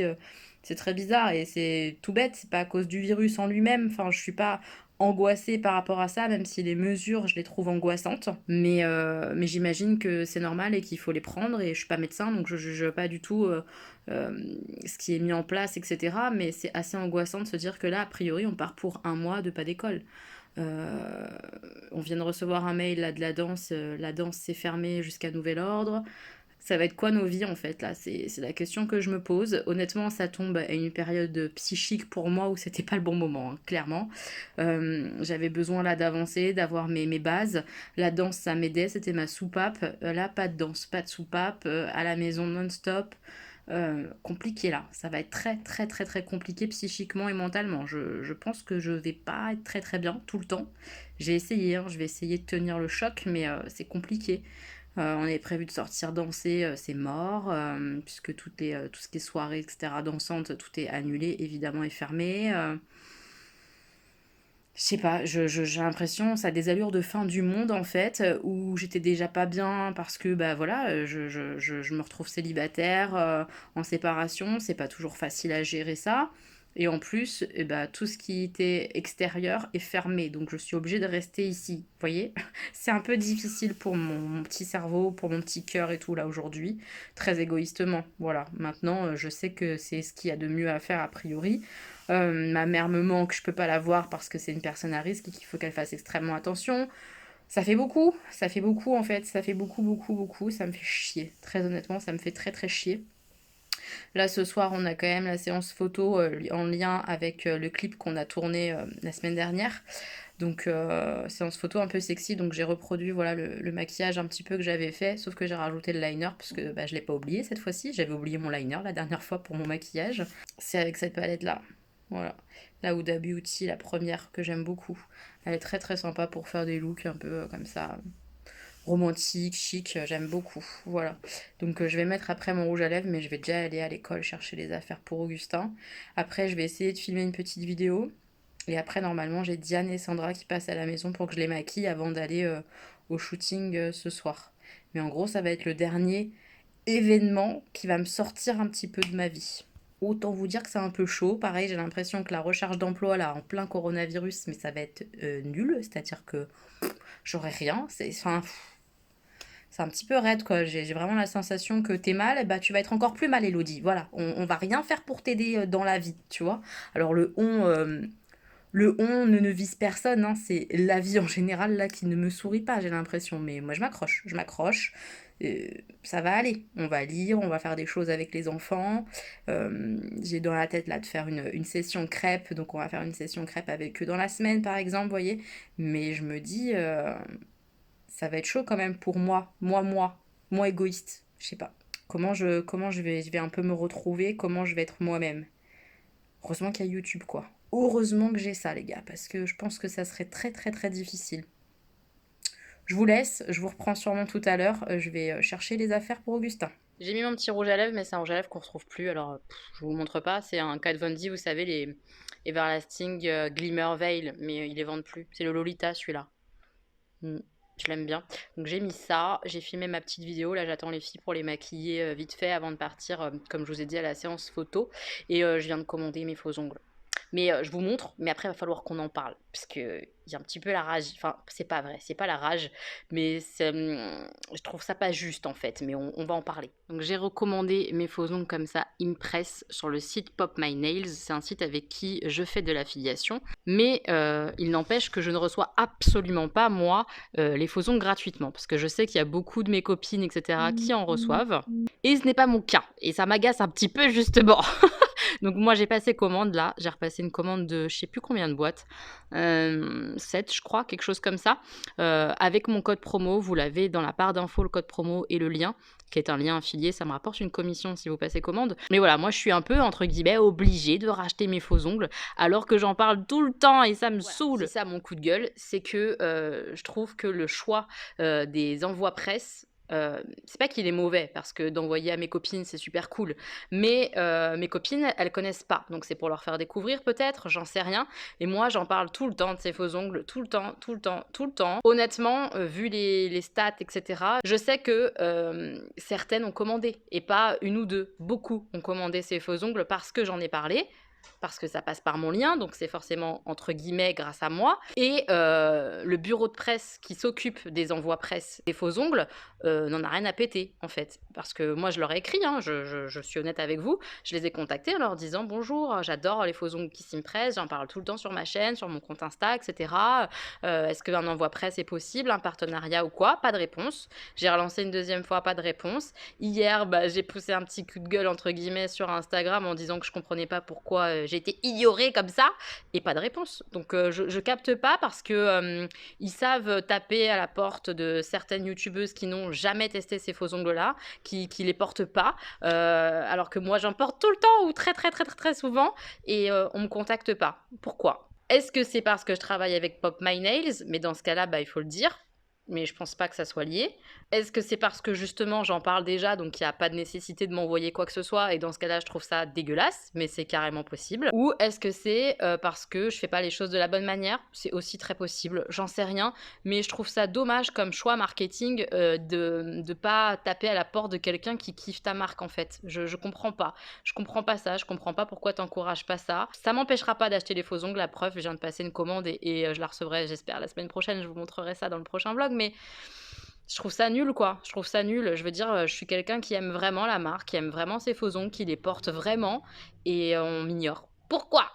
C'est très bizarre et c'est tout bête, c'est pas à cause du virus en lui-même. Enfin, je suis pas angoissée par rapport à ça, même si les mesures, je les trouve angoissantes. Mais j'imagine que c'est normal et qu'il faut les prendre et je suis pas médecin, donc je juge pas du tout ce qui est mis en place, etc. Mais c'est assez angoissant de se dire que là, a priori, on part pour un mois de pas d'école. Euh, on vient de recevoir un mail là, de la danse s'est fermée jusqu'à nouvel ordre. Ça va être quoi nos vies en fait là? C'est la question que je me pose. Honnêtement, ça tombe à une période psychique pour moi où c'était pas le bon moment, hein, clairement. J'avais besoin là d'avancer, d'avoir mes bases. La danse, ça m'aidait, c'était ma soupape. Là, pas de danse, pas de soupape, à la maison non-stop. Compliqué là, ça va être très très très très compliqué psychiquement et mentalement. Je pense que je vais pas être très très bien tout le temps. J'ai essayé, hein, je vais essayer de tenir le choc, mais c'est compliqué. On avait prévu de sortir danser, c'est mort, puisque tout ce qui est soirée, etc., dansante, tout est annulé, évidemment, et fermé. Je sais pas, j'ai l'impression, ça a des allures de fin du monde en fait, où j'étais déjà pas bien parce que bah voilà, je me retrouve célibataire, en séparation, c'est pas toujours facile à gérer ça. Et en plus, eh bah, tout ce qui était extérieur est fermé, donc je suis obligée de rester ici. Vous voyez? C'est un peu difficile pour mon petit cerveau, pour mon petit cœur et tout là aujourd'hui, très égoïstement. Voilà, maintenant je sais que c'est ce qu'il y a de mieux à faire a priori. Ma mère me manque, je peux pas la voir parce que c'est une personne à risque et qu'il faut qu'elle fasse extrêmement attention. Ça fait beaucoup en fait, ça fait beaucoup, beaucoup, beaucoup, ça me fait chier. Très honnêtement, ça me fait très, très chier. Là, ce soir, on a quand même la séance photo en lien avec le clip qu'on a tourné la semaine dernière. Donc, séance photo un peu sexy, donc j'ai reproduit voilà, le maquillage un petit peu que j'avais fait, sauf que j'ai rajouté le liner, parce que bah, je l'ai pas oublié cette fois-ci, j'avais oublié mon liner la dernière fois pour mon maquillage. C'est avec cette palette-là. Voilà, la Huda Beauty, la première que j'aime beaucoup. Elle est très très sympa pour faire des looks un peu comme ça, romantique, chic, j'aime beaucoup. Voilà. Donc je vais mettre après mon rouge à lèvres, mais je vais déjà aller à l'école chercher les affaires pour Augustin. Après, je vais essayer de filmer une petite vidéo. Et après, normalement, j'ai Diane et Sandra qui passent à la maison pour que je les maquille avant d'aller au shooting ce soir. Mais en gros, ça va être le dernier événement qui va me sortir un petit peu de ma vie. Autant vous dire que c'est un peu chaud. Pareil, j'ai l'impression que la recherche d'emploi, là, en plein coronavirus, mais ça va être nul. C'est-à-dire que j'aurai rien. C'est un petit peu raide, quoi. J'ai vraiment la sensation que t'es mal, bah tu vas être encore plus mal, Elodie. Voilà, on va rien faire pour t'aider dans la vie, tu vois. Alors le on ne vise personne, hein, c'est la vie en général là qui ne me sourit pas, j'ai l'impression. Mais moi je m'accroche. Ça va aller. On va lire, on va faire des choses avec les enfants. J'ai dans la tête là de faire une session crêpe, donc on va faire une session crêpe avec eux dans la semaine par exemple, vous voyez. Mais je me dis, ça va être chaud quand même pour moi égoïste, je sais pas. Comment je vais un peu me retrouver, comment je vais être moi-même. Heureusement qu'il y a YouTube, quoi. Heureusement que j'ai ça, les gars, parce que je pense que ça serait très très très difficile. Je vous laisse, je vous reprends sûrement tout à l'heure. Je vais chercher les affaires pour Augustin. J'ai mis mon petit rouge à lèvres, mais c'est un rouge à lèvres qu'on retrouve plus, alors je vous le montre pas. C'est un Kat Von D, vous savez, les Everlasting Glimmer Veil, mais ils les vendent plus. C'est le Lolita, celui-là. Je l'aime bien. Donc j'ai mis ça, j'ai filmé ma petite vidéo. Là, j'attends les filles pour les maquiller vite fait avant de partir, comme je vous ai dit, à la séance photo. Et je viens de commander mes faux ongles. Mais je vous montre, mais après il va falloir qu'on en parle, parce que il y a un petit peu la rage, enfin c'est pas vrai, c'est pas la rage, mais je trouve ça pas juste en fait, mais on va en parler. Donc j'ai recommandé mes faux ongles comme ça, Impress, sur le site Pop My Nails, c'est un site avec qui je fais de l'affiliation, mais il n'empêche que je ne reçois absolument pas moi les faux ongles gratuitement, parce que je sais qu'il y a beaucoup de mes copines, etc., qui en reçoivent, et ce n'est pas mon cas, et ça m'agace un petit peu justement. Donc moi j'ai passé commande là, j'ai repassé une commande de je sais plus combien de boîtes, 7 je crois, quelque chose comme ça, avec mon code promo, vous l'avez dans la barre d'infos, le code promo et le lien, qui est un lien affilié, ça me rapporte une commission si vous passez commande. Mais voilà, moi je suis un peu entre guillemets obligée de racheter mes faux ongles, alors que j'en parle tout le temps et ça me saoule. C'est ça mon coup de gueule, c'est que je trouve que le choix des envois presse, c'est pas qu'il est mauvais, parce que d'envoyer à mes copines c'est super cool, mais mes copines elles connaissent pas, donc c'est pour leur faire découvrir peut-être, j'en sais rien, et moi j'en parle tout le temps de ces faux ongles, tout le temps, tout le temps, tout le temps. Honnêtement, vu les stats, etc., je sais que certaines ont commandé, et pas une ou deux, beaucoup ont commandé ces faux ongles parce que j'en ai parlé, parce que ça passe par mon lien, donc c'est forcément entre guillemets grâce à moi. Et le bureau de presse qui s'occupe des envois presse des faux ongles n'en a rien à péter en fait. Parce que moi je leur ai écrit, hein, je suis honnête avec vous, je les ai contactés en leur disant bonjour, j'adore les faux ongles qui s'impressent, j'en parle tout le temps sur ma chaîne, sur mon compte Insta, etc. Est-ce qu'un envoi presse est possible, un partenariat ou quoi? Pas de réponse. J'ai relancé une deuxième fois, pas de réponse. Hier, j'ai poussé un petit coup de gueule entre guillemets sur Instagram en disant que je comprenais pas pourquoi j'ai été ignorée comme ça, et pas de réponse. Donc je capte pas, parce que ils savent taper à la porte de certaines youtubeuses qui n'ont jamais testé ces faux ongles là, qui les portent pas, alors que moi j'en porte tout le temps ou très très très très, très souvent, et on me contacte pas. Pourquoi? Est-ce que c'est parce que je travaille avec Pop My Nails? Mais dans ce cas-là, il faut le dire. Mais je pense pas que ça soit lié. Est-ce que c'est parce que justement j'en parle déjà, donc il n'y a pas de nécessité de m'envoyer quoi que ce soit, et dans ce cas-là je trouve ça dégueulasse, mais c'est carrément possible. Ou est-ce que c'est parce que je fais pas les choses de la bonne manière? C'est aussi très possible, j'en sais rien, mais je trouve ça dommage comme choix marketing de pas taper à la porte de quelqu'un qui kiffe ta marque en fait. Je comprends pas. Je comprends pas ça, je comprends pas pourquoi t'encourages pas ça. Ça m'empêchera pas d'acheter les faux ongles, la preuve, je viens de passer une commande et je la recevrai, j'espère, la semaine prochaine, je vous montrerai ça dans le prochain vlog, mais je trouve ça nul quoi, je trouve ça nul. Je veux dire, je suis quelqu'un qui aime vraiment la marque, qui aime vraiment ses faux ongles, qui les porte vraiment, et on m'ignore. Pourquoi?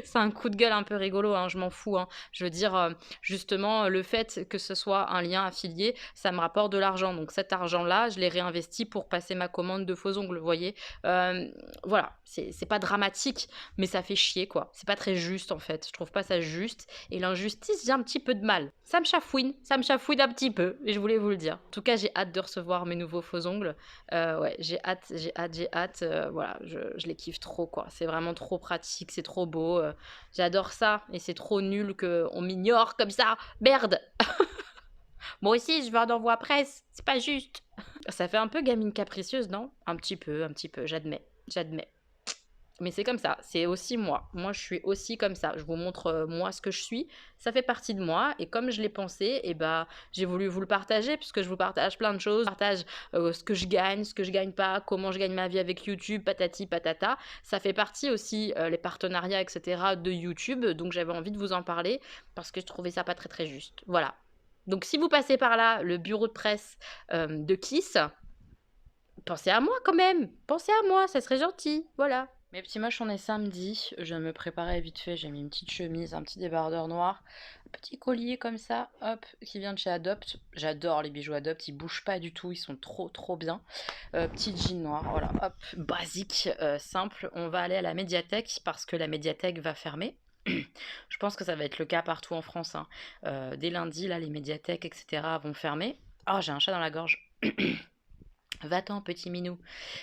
C'est un coup de gueule un peu rigolo, hein, je m'en fous, hein. Je veux dire, justement, le fait que ce soit un lien affilié, ça me rapporte de l'argent. Donc cet argent-là, je l'ai réinvesti pour passer ma commande de faux ongles, vous voyez. Voilà, c'est pas dramatique, mais ça fait chier, quoi. C'est pas très juste, en fait. Je trouve pas ça juste. Et l'injustice, j'ai un petit peu de mal. Ça me chafouine un petit peu, et je voulais vous le dire. En tout cas, j'ai hâte de recevoir mes nouveaux faux ongles. Ouais, j'ai hâte. Voilà, je les kiffe trop, quoi. C'est vraiment trop pratique, c'est trop beau. J'adore ça, et c'est trop nul qu'on m'ignore comme ça. Merde. Moi aussi, je veux un envoi presse. C'est pas juste. Ça fait un peu gamine capricieuse, non? Un petit peu, j'admets. Mais c'est comme ça, c'est aussi moi. Moi, je suis aussi comme ça. Je vous montre moi ce que je suis. Ça fait partie de moi. Et comme je l'ai pensé, j'ai voulu vous le partager, puisque je vous partage plein de choses. Je partage ce que je gagne pas, comment je gagne ma vie avec YouTube, patati patata. Ça fait partie aussi, les partenariats, etc., de YouTube. Donc j'avais envie de vous en parler, parce que je trouvais ça pas très très juste. Voilà. Donc si vous passez par là, le bureau de presse de Kiss, pensez à moi quand même. Pensez à moi, ça serait gentil. Voilà. Mes petits moches, on est samedi, je me préparais vite fait, j'ai mis une petite chemise, un petit débardeur noir, un petit collier comme ça, hop, qui vient de chez Adopt. J'adore les bijoux Adopt, ils bougent pas du tout, ils sont trop bien. Petit jean noir, voilà, hop, basique, simple. On va aller à la médiathèque parce que la médiathèque va fermer. Je pense que ça va être le cas partout en France, hein. Dès lundi, là, les médiathèques, etc. vont fermer. Oh, j'ai un chat dans la gorge. Va-t'en, petit minou.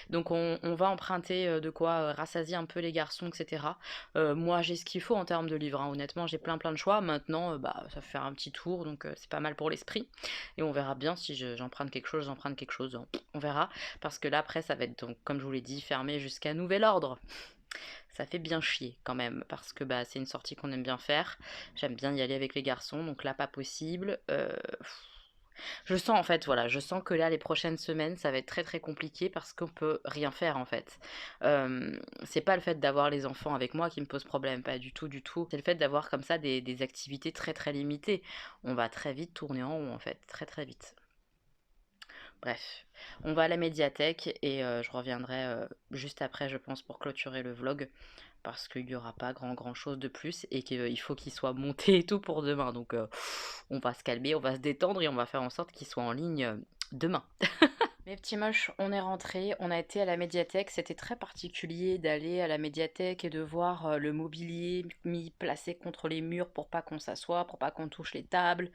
Donc on va emprunter de quoi rassasier un peu les garçons, etc. Moi j'ai ce qu'il faut en termes de livres, hein. Honnêtement j'ai plein de choix. Maintenant ça fait faire un petit tour, donc c'est pas mal pour l'esprit. Et on verra bien si j'emprunte quelque chose, on verra. Parce que là après ça va être, donc, comme je vous l'ai dit, fermé jusqu'à nouvel ordre. Ça fait bien chier quand même, parce que c'est une sortie qu'on aime bien faire. J'aime bien y aller avec les garçons, donc là pas possible. Je sens en fait, voilà, je sens que là, les prochaines semaines, ça va être très très compliqué parce qu'on peut rien faire en fait. C'est pas le fait d'avoir les enfants avec moi qui me pose problème, pas du tout, du tout. C'est le fait d'avoir comme ça des activités très très limitées. On va très vite tourner en rond en fait, très très vite. Bref, on va à la médiathèque et je reviendrai juste après, je pense, pour clôturer le vlog parce qu'il n'y aura pas grand chose de plus et qu'il faut qu'il soit monté et tout pour demain. Donc on va se calmer, on va se détendre et on va faire en sorte qu'il soit en ligne demain. Mes petits moches, on est rentrés, on a été à la médiathèque. C'était très particulier d'aller à la médiathèque et de voir le mobilier mis placé contre les murs pour pas qu'on s'assoie, pour pas qu'on touche les tables.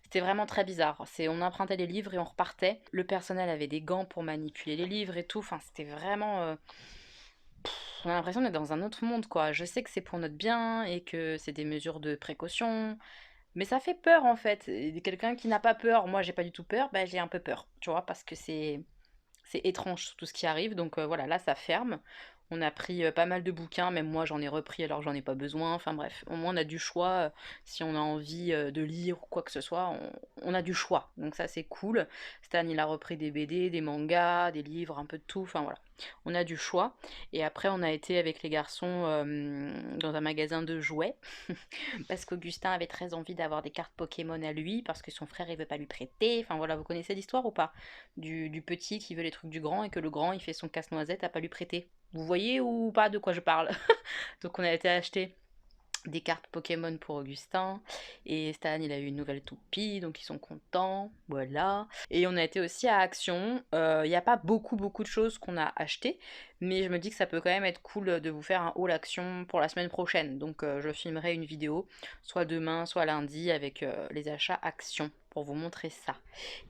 C'était vraiment très bizarre. On empruntait les livres et on repartait. Le personnel avait des gants pour manipuler les livres et tout. Enfin, c'était vraiment... on a l'impression d'être dans un autre monde, quoi. Je sais que c'est pour notre bien et que c'est des mesures de précaution. Mais ça fait peur en fait. Et quelqu'un qui n'a pas peur, moi j'ai pas du tout peur, bah j'ai un peu peur, tu vois, parce que c'est étrange tout ce qui arrive. Donc voilà, là ça ferme. On a pris pas mal de bouquins, même moi j'en ai repris alors que j'en ai pas besoin. Enfin bref, au moins on a du choix. Si on a envie de lire ou quoi que ce soit, on a du choix. Donc ça c'est cool. Stan il a repris des BD, des mangas, des livres, un peu de tout. Enfin voilà, on a du choix. Et après on a été avec les garçons dans un magasin de jouets. Parce qu'Augustin avait très envie d'avoir des cartes Pokémon à lui, parce que son frère il veut pas lui prêter. Enfin voilà, vous connaissez l'histoire ou pas? Du petit qui veut les trucs du grand et que le grand il fait son casse-noisette à pas lui prêter. Vous voyez ou pas de quoi je parle? Donc on a été acheter des cartes Pokémon pour Augustin et Stan il a eu une nouvelle toupie donc ils sont contents, voilà. Et on a été aussi à Action, il n'y a pas beaucoup de choses qu'on a achetées mais je me dis que ça peut quand même être cool de vous faire un haul Action pour la semaine prochaine, donc je filmerai une vidéo soit demain soit lundi avec les achats Action pour vous montrer ça.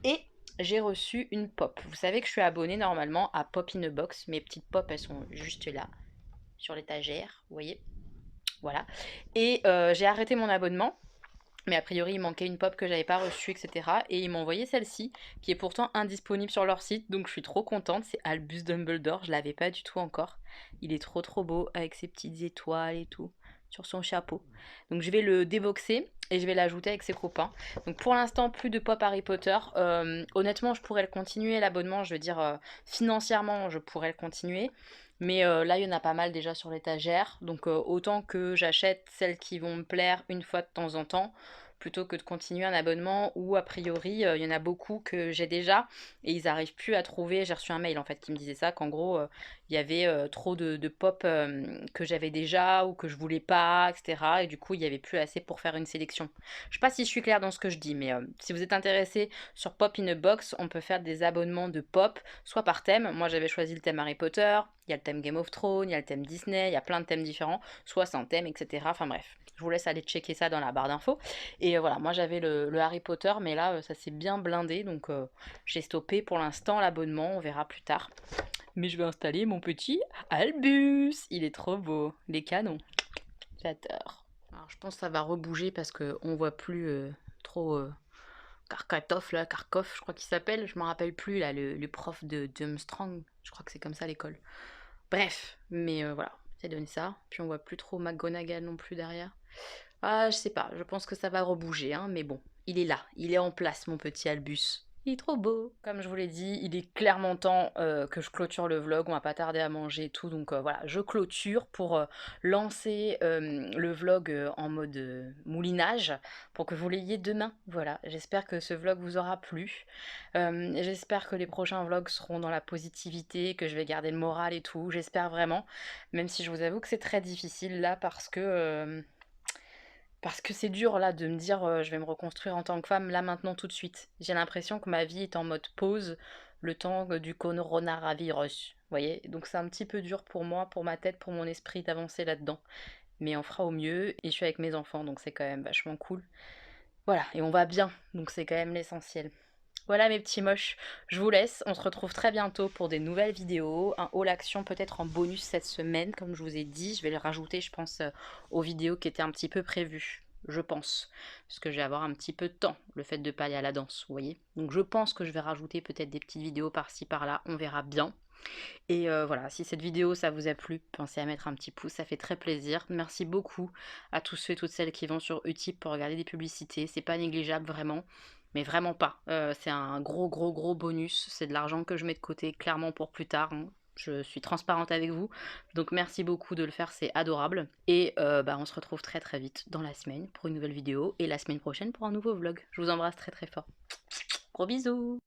Et j'ai reçu une pop. Vous savez que je suis abonnée normalement à Pop in a Box, mes petites pop elles sont juste là sur l'étagère, vous voyez. Voilà. Et j'ai arrêté mon abonnement. Mais a priori, il manquait une pop que j'avais pas reçue, etc. Et ils m'ont envoyé celle-ci, qui est pourtant indisponible sur leur site. Donc je suis trop contente. C'est Albus Dumbledore. Je l'avais pas du tout encore. Il est trop beau avec ses petites étoiles et tout sur son chapeau. Donc je vais le déboxer et je vais l'ajouter avec ses copains. Donc pour l'instant, plus de pop Harry Potter. Honnêtement, je pourrais le continuer, l'abonnement. Je veux dire, financièrement, je pourrais le continuer. Mais là, il y en a pas mal déjà sur l'étagère. Donc autant que j'achète celles qui vont me plaire une fois de temps en temps, plutôt que de continuer un abonnement où a priori il y en a beaucoup que j'ai déjà et ils n'arrivent plus à trouver. J'ai reçu un mail en fait qui me disait ça, qu'en gros il y avait trop de pop que j'avais déjà ou que je voulais pas, etc. Et du coup il n'y avait plus assez pour faire une sélection. Je sais pas si je suis claire dans ce que je dis, mais si vous êtes intéressé sur Pop in a Box, on peut faire des abonnements de pop, soit par thème. Moi j'avais choisi le thème Harry Potter, il y a le thème Game of Thrones, il y a le thème Disney, il y a plein de thèmes différents, soit sans thème, etc. Enfin bref, je vous laisse aller checker ça dans la barre d'infos. Et voilà, moi j'avais le Harry Potter, mais là ça s'est bien blindé, donc j'ai stoppé pour l'instant l'abonnement, on verra plus tard. Mais je vais installer mon petit Albus, il est trop beau, les canons, j'adore. Alors je pense que ça va rebouger parce qu'on voit plus trop... Karkatov, là, Karkov, je crois qu'il s'appelle, je m'en rappelle plus, là, le prof de Armstrong, je crois que c'est comme ça à l'école. Bref, mais voilà, c'est donné ça. Puis on voit plus trop McGonagall non plus derrière. Ah, je sais pas, je pense que ça va rebouger, hein, mais bon, il est là, il est en place, mon petit Albus. Il est trop beau. Comme je vous l'ai dit, il est clairement temps que je clôture le vlog, on va pas tarder à manger et tout, donc voilà, je clôture pour lancer le vlog en mode moulinage, pour que vous l'ayez demain. Voilà, j'espère que ce vlog vous aura plu. J'espère que les prochains vlogs seront dans la positivité, que je vais garder le moral et tout, j'espère vraiment, même si je vous avoue que c'est très difficile là parce que c'est dur là de me dire je vais me reconstruire en tant que femme là maintenant tout de suite. J'ai l'impression que ma vie est en mode pause le temps du coronavirus. Vous voyez? Donc c'est un petit peu dur pour moi, pour ma tête, pour mon esprit d'avancer là-dedans. Mais on fera au mieux et je suis avec mes enfants donc c'est quand même vachement cool. Voilà, et on va bien, donc c'est quand même l'essentiel. Voilà mes petits moches, je vous laisse, on se retrouve très bientôt pour des nouvelles vidéos, un haul action peut-être en bonus cette semaine comme je vous ai dit, je vais le rajouter je pense aux vidéos qui étaient un petit peu prévues, je pense, parce que je vais avoir un petit peu de temps, le fait de ne pas aller à la danse, vous voyez. Donc je pense que je vais rajouter peut-être des petites vidéos par-ci par-là, on verra bien. Et voilà, si cette vidéo ça vous a plu, pensez à mettre un petit pouce, ça fait très plaisir. Merci beaucoup à tous ceux et toutes celles qui vont sur Utip pour regarder des publicités, c'est pas négligeable vraiment. mais vraiment pas. C'est un gros bonus. C'est de l'argent que je mets de côté clairement pour plus tard, hein. Je suis transparente avec vous. Donc merci beaucoup de le faire, c'est adorable. Et on se retrouve très vite dans la semaine pour une nouvelle vidéo et la semaine prochaine pour un nouveau vlog. Je vous embrasse très fort. Gros bisous.